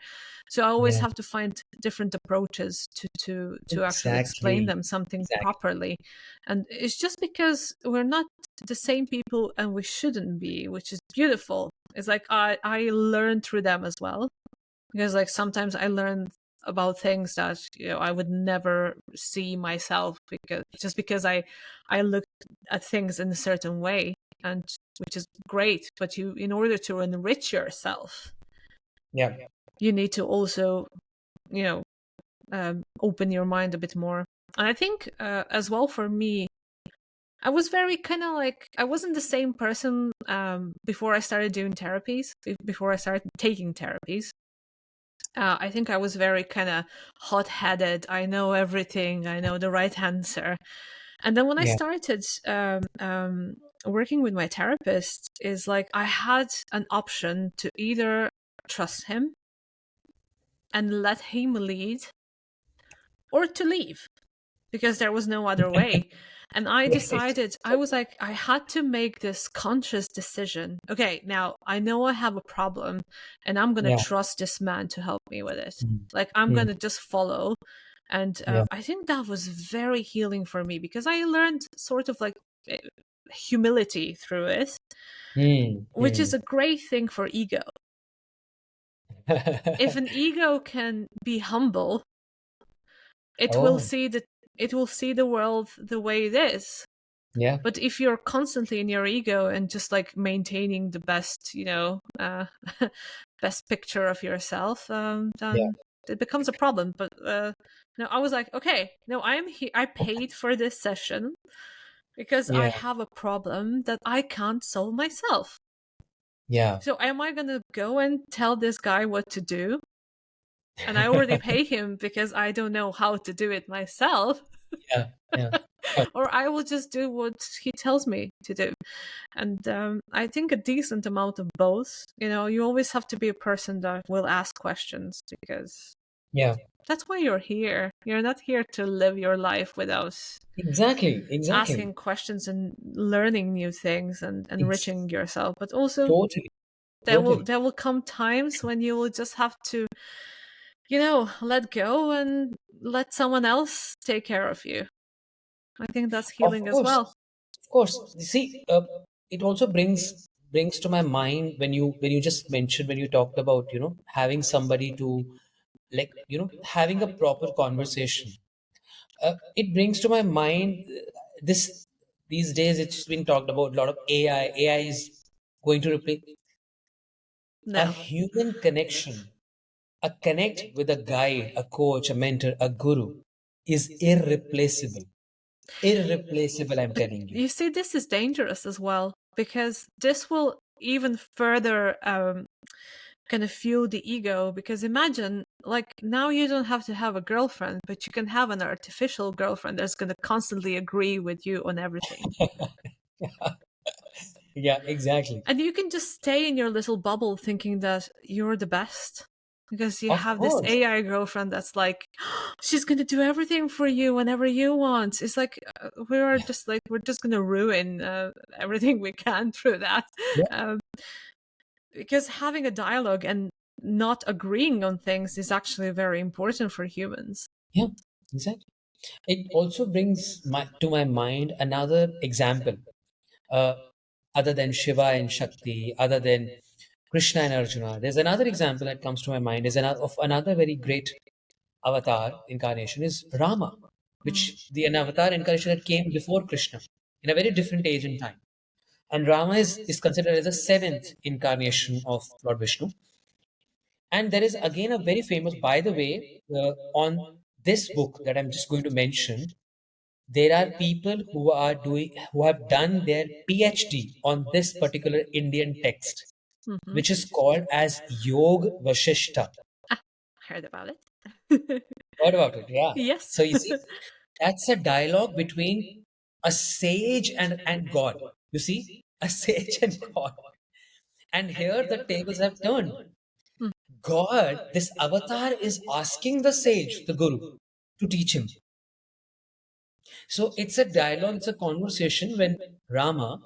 So I always Yeah. have to find different approaches to actually explain Exactly. them something Exactly. properly. And it's just because we're not the same people, and we shouldn't be, which is beautiful. It's like I learn through them as well, because like sometimes I learn about things that I would never see myself, because I look at things in a certain way, and which is great. But you, in order to enrich yourself, Yeah. you need to also you know open your mind a bit more. And I think as well for me, I was very kind of like, I wasn't the same person before I started doing therapies, before I started taking therapies. I think I was very kind of hot headed. I know everything. I know the right answer. And then when I Yeah. started working with my therapist, is like I had an option to either trust him and let him lead, or to leave, because there was no other way. And I Yes. decided, I was like, I had to make this conscious decision. Okay, now I know I have a problem, and I'm going to Yeah. trust this man to help me with it. Mm. Like, I'm going Mm. to just follow. And Yeah. I think that was very healing for me, because I learned sort of like eh, humility through it, Mm. which is Mm. a great thing for ego. If an ego can be humble, it will Oh, see the it will see the world the way it is. yeah. But if you're constantly in your ego and just like maintaining the best, best picture of yourself, Yeah. then it becomes a problem. But no, I was like, okay, no, I'm here. I paid for this session because I Yeah. have a problem that I can't solve myself. Yeah. So am I gonna go and tell this guy what to do? And I already pay him because I don't know how to do it myself. Yeah. Yeah. Sure. Or I will just do what he tells me to do. And I think a decent amount of both. You always have to be a person that will ask questions, because Yeah. That's why you're here. You're not here to live your life without Exactly, exactly. asking questions and learning new things and Ex- enriching yourself. But also Totally, there will totally. there will come times when you will just have to, you know, let go and let someone else take care of you. I think that's Of healing as course, well. of course. You see, it also brings to my mind when you just mentioned, when you talked about, having somebody to, like, having a proper conversation. It brings to my mind, this these days it's been talked about a lot of AI. AI is going to replace a No. human connection. A connect with a guide, a coach, a mentor, a guru is irreplaceable. Irreplaceable, I'm But telling you. you see, this is dangerous as well because this will even further kind of fuel the ego. Because imagine, like, now you don't have to have a girlfriend, but you can have an artificial girlfriend that's going to constantly agree with you on everything. Yeah, exactly. And you can just stay in your little bubble thinking that you're the best because you Of have this course. AI girlfriend that's like, she's going to do everything for you whenever you want. It's like, we're just going to ruin everything we can through that. Yeah, Um, because having a dialogue and not agreeing on things is actually very important for humans. yeah, exactly. It also brings to my mind another example, uh, other than Shiva and Shakti, other than Krishna and Arjuna. There's another example that comes to my mind is of another very great avatar incarnation is Rama, which the an avatar incarnation that came before Krishna in a very different age and time. And Rama is considered as the seventh incarnation of Lord Vishnu. And there is again a very famous, by the way, on this book that I'm just going to mention, there are people who have done their PhD on this particular Indian text, Mm-hmm. which is called as Yog Vashishta. Ah, heard about it. Heard about it? Yeah. Yes. So you see, that's a dialogue between a sage and God. You see, a sage and God. And here the tables have turned. Mm, God, this avatar, is asking the sage, the guru, to teach him. So it's a dialogue, it's a conversation when Rama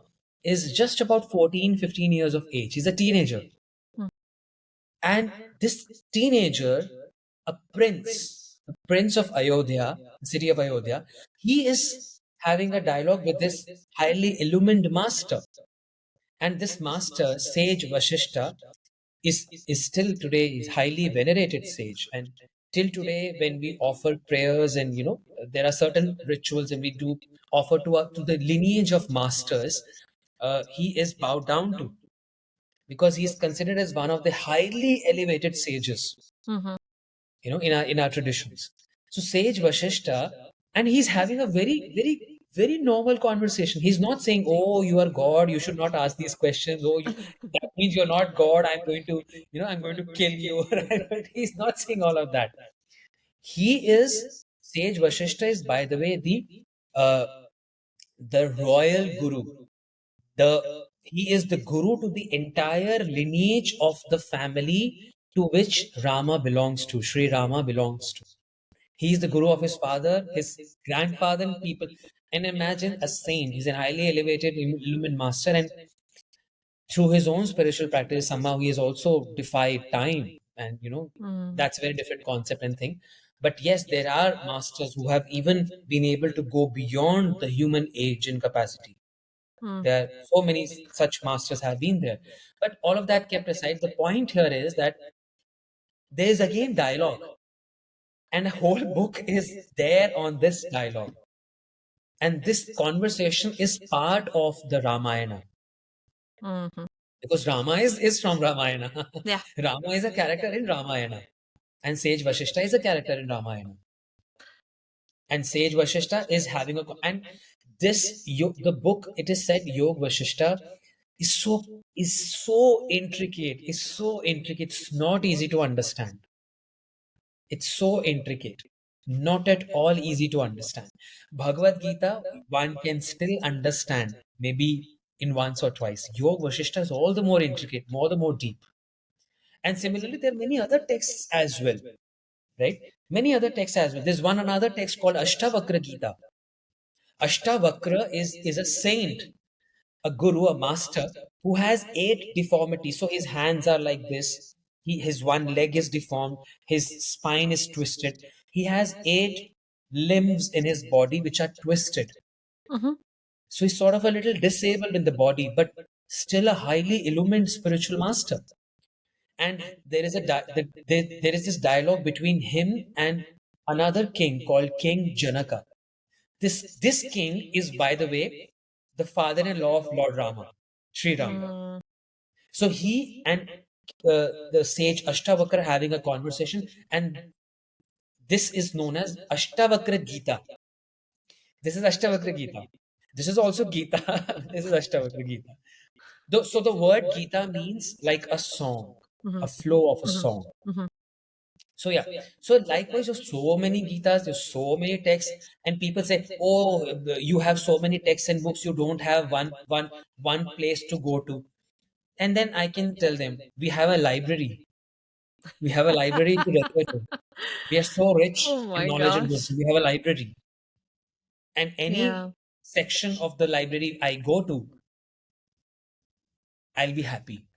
is just about 14, 15 years of age. He's a teenager. mm, And this teenager, the prince of Ayodhya, the city of Ayodhya, he is having a dialogue with this highly illumined master. And this master, sage Vashishta, is still today is highly venerated sage. And till today, when we offer prayers and there are certain rituals and we do offer to the lineage of masters, he is bowed down to because he is considered as one of the highly elevated sages, mhm, in our traditions. So sage Vashishta, and he's having a very, very, very normal conversation. He's not saying, "Oh, you are God. You should not ask these questions. Oh, that means you're not God. I'm going to kill you." He's not saying all of that. He is sage Vashishta is, by the way, uh, the royal guru. The He is the guru to the entire lineage of the family to which Rama belongs to. Sri Rama belongs to. He is the guru of his father, his grandfather, and people. And imagine a saint. He's an highly elevated, illumined master, and through his own spiritual practice, somehow he has also defied time. And mm, that's a very different concept and thing. But yes, there are masters who have even been able to go beyond the human age and capacity. mm, There are so many such masters have been there. But all of that kept aside, the point here is that there is again dialogue, and a whole book is there on this dialogue. And this conversation is part of the Ramayana mhm. because Rama is from Ramayana. Yeah. Rama is a character in Ramayana, and Sage Vashishta is a character in Ramayana. And Sage Vashishta is having and the book, it is said Yog Vashishta is so intricate, it's not easy to understand. It's so intricate, not at all easy to understand. Bhagavad Gita, one can still understand, maybe in once or twice. Yoga Vashishta is all the more intricate, more the more deep. And similarly, there are many other texts as well. right? Many other texts as well. There's one another text called Ashtavakra Gita. Ashtavakra is a saint, a guru, a master who has 8 deformities. So his hands are like this. His one leg is deformed. His spine is twisted. He has 8 limbs in his body which are twisted. Mm-hmm. So he's sort of a little disabled in the body, but still a highly illumined spiritual master. And there is this dialogue between him and another king called King Janaka. This king is, by the way, the father-in-law of Lord Rama, Sri Ram. Mm, So he and the sage Ashtavakra having a conversation, and this is known as Ashtavakra Gita. This is Ashtavakra Gita. This is also Gita. This is Ashtavakra Gita. So the word Gita means like a song, mm-hmm. a flow of a Mm-hmm. song. Mm-hmm. So yeah, so likewise, there's so many Gitas, there's so many texts, and people say, "Oh, you have so many texts and books, you don't have one place to go to." And then I can tell them, we have a library. We have a library to refer to. We are so rich Oh in my knowledge and gosh. wisdom. We have a library, and any Yeah. section of the library I go to, I'll be happy.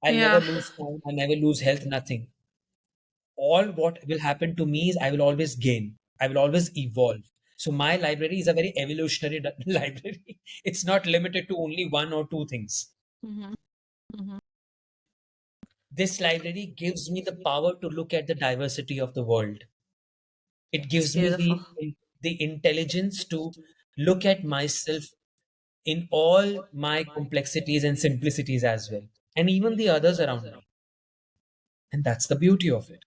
I'll never Yeah. lose time. I'll never lose health. Nothing. All what will happen to me is I will always gain. I will always evolve. So my library is a very evolutionary library. It's not limited to only one or two things. Mm-hmm. Mm-hmm. This library gives me the power to look at the diversity of the world. It It's gives me beautiful. the intelligence to look at myself in all my complexities and simplicities as well, and even the others around me. And that's the beauty of it.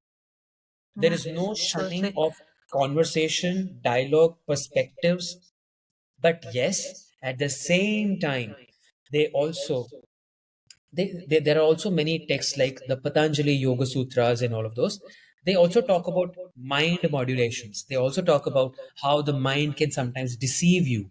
There Yeah, is no shunning absolutely. of conversation, dialogue, perspectives. But yes, at the same time, they also there are also many texts like the Patanjali Yoga Sutras and all of those. They also talk about mind modulations. They also talk about how the mind can sometimes deceive you.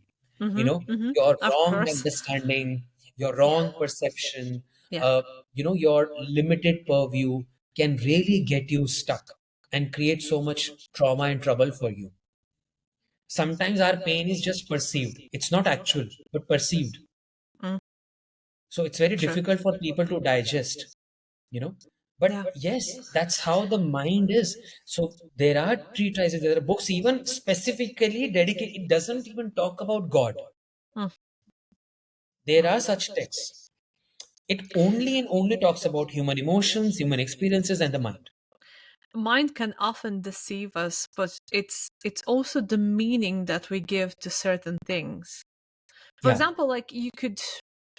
You Mm-hmm. know, Mm-hmm. your Of wrong course. understanding, your Yeah. wrong perception, Yeah. uh, your limited purview can really get you stuck and create so much trauma and trouble for you. Sometimes our pain is just perceived. It's not actual, but perceived. Mm, So it's very true. difficult for people to digest, you know. But Yeah. yes, that's how the mind is. So there are treatises, there are books even specifically dedicated. It doesn't even talk about God. Mm, There mm. are such texts. It only and only talks about human emotions, human experiences, and the mind. Mind can often deceive us, but it's also the meaning that we give to certain things. For Yeah. example, like you could,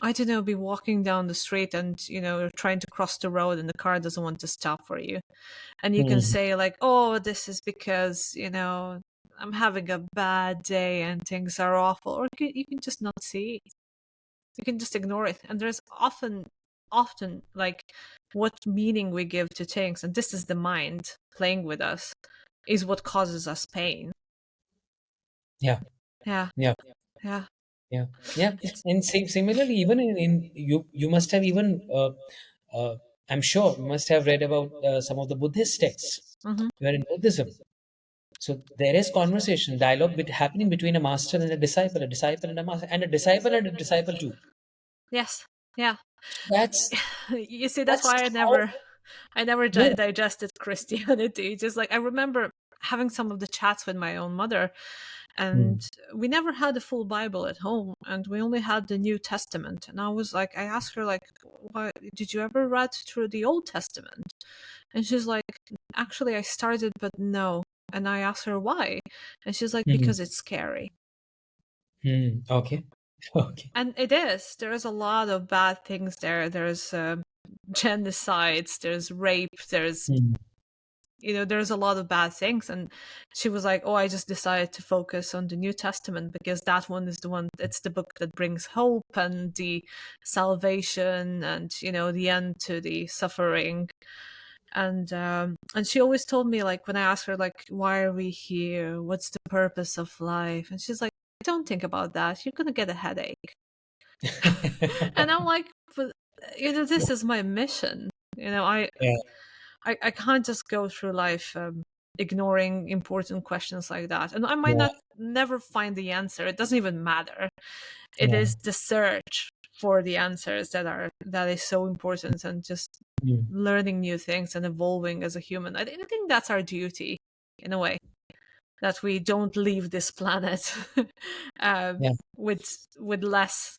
I don't know, be walking down the street and you're trying to cross the road and the car doesn't want to stop for you, and you can Mhm. say like, "Oh, this is because I'm having a bad day and things are awful," or you can just not see it. You can just ignore it. And there's often like what meaning we give to things, and this is the mind playing with us, is what causes us pain. Yeah. Yeah, Yeah. yeah. Yeah. Yeah. It's And similarly, even in you must have even I'm sure you must have read about some of the Buddhist texts. mm-hmm. You are in Buddhism. So there is conversation, dialogue happening between a master and a disciple and a master, and a disciple too. Yes, yeah. That's You see, that's that's why I how. never Yeah. digested Christianity. Just like I remember having some of the chats with my own mother, Hmm. and we never had a full Bible at home, and we only had the New Testament. And I was like, I asked her like, "Why did you ever read through the Old Testament?" And she's like, "Actually, I started, but no." And I asked her why, and she's like, Hmm. "Because it's scary." Hmm. Okay. Okay. And it is. There is a lot of bad things there. There's genocides, there's rape, Hmm. there's a lot of bad things. And she was like, "Oh, I just decided to focus on the New Testament because that one is the one. It's the book that brings hope and the salvation and the end to the suffering." And she always told me, like, when I asked her like, "Why are we here? What's the purpose of life?" And she's like, "Don't think about that. You're gonna get a headache." And I'm like, "But this is my mission. I Yeah. I can't just go through life ignoring important questions like that, and I might Yeah. not never find the answer. It doesn't even matter. It Yeah. is the search for the answers that is so important, and just Mm. learning new things and evolving as a human. I think that's our duty, in a way, that we don't leave this planet uh, Yeah. with less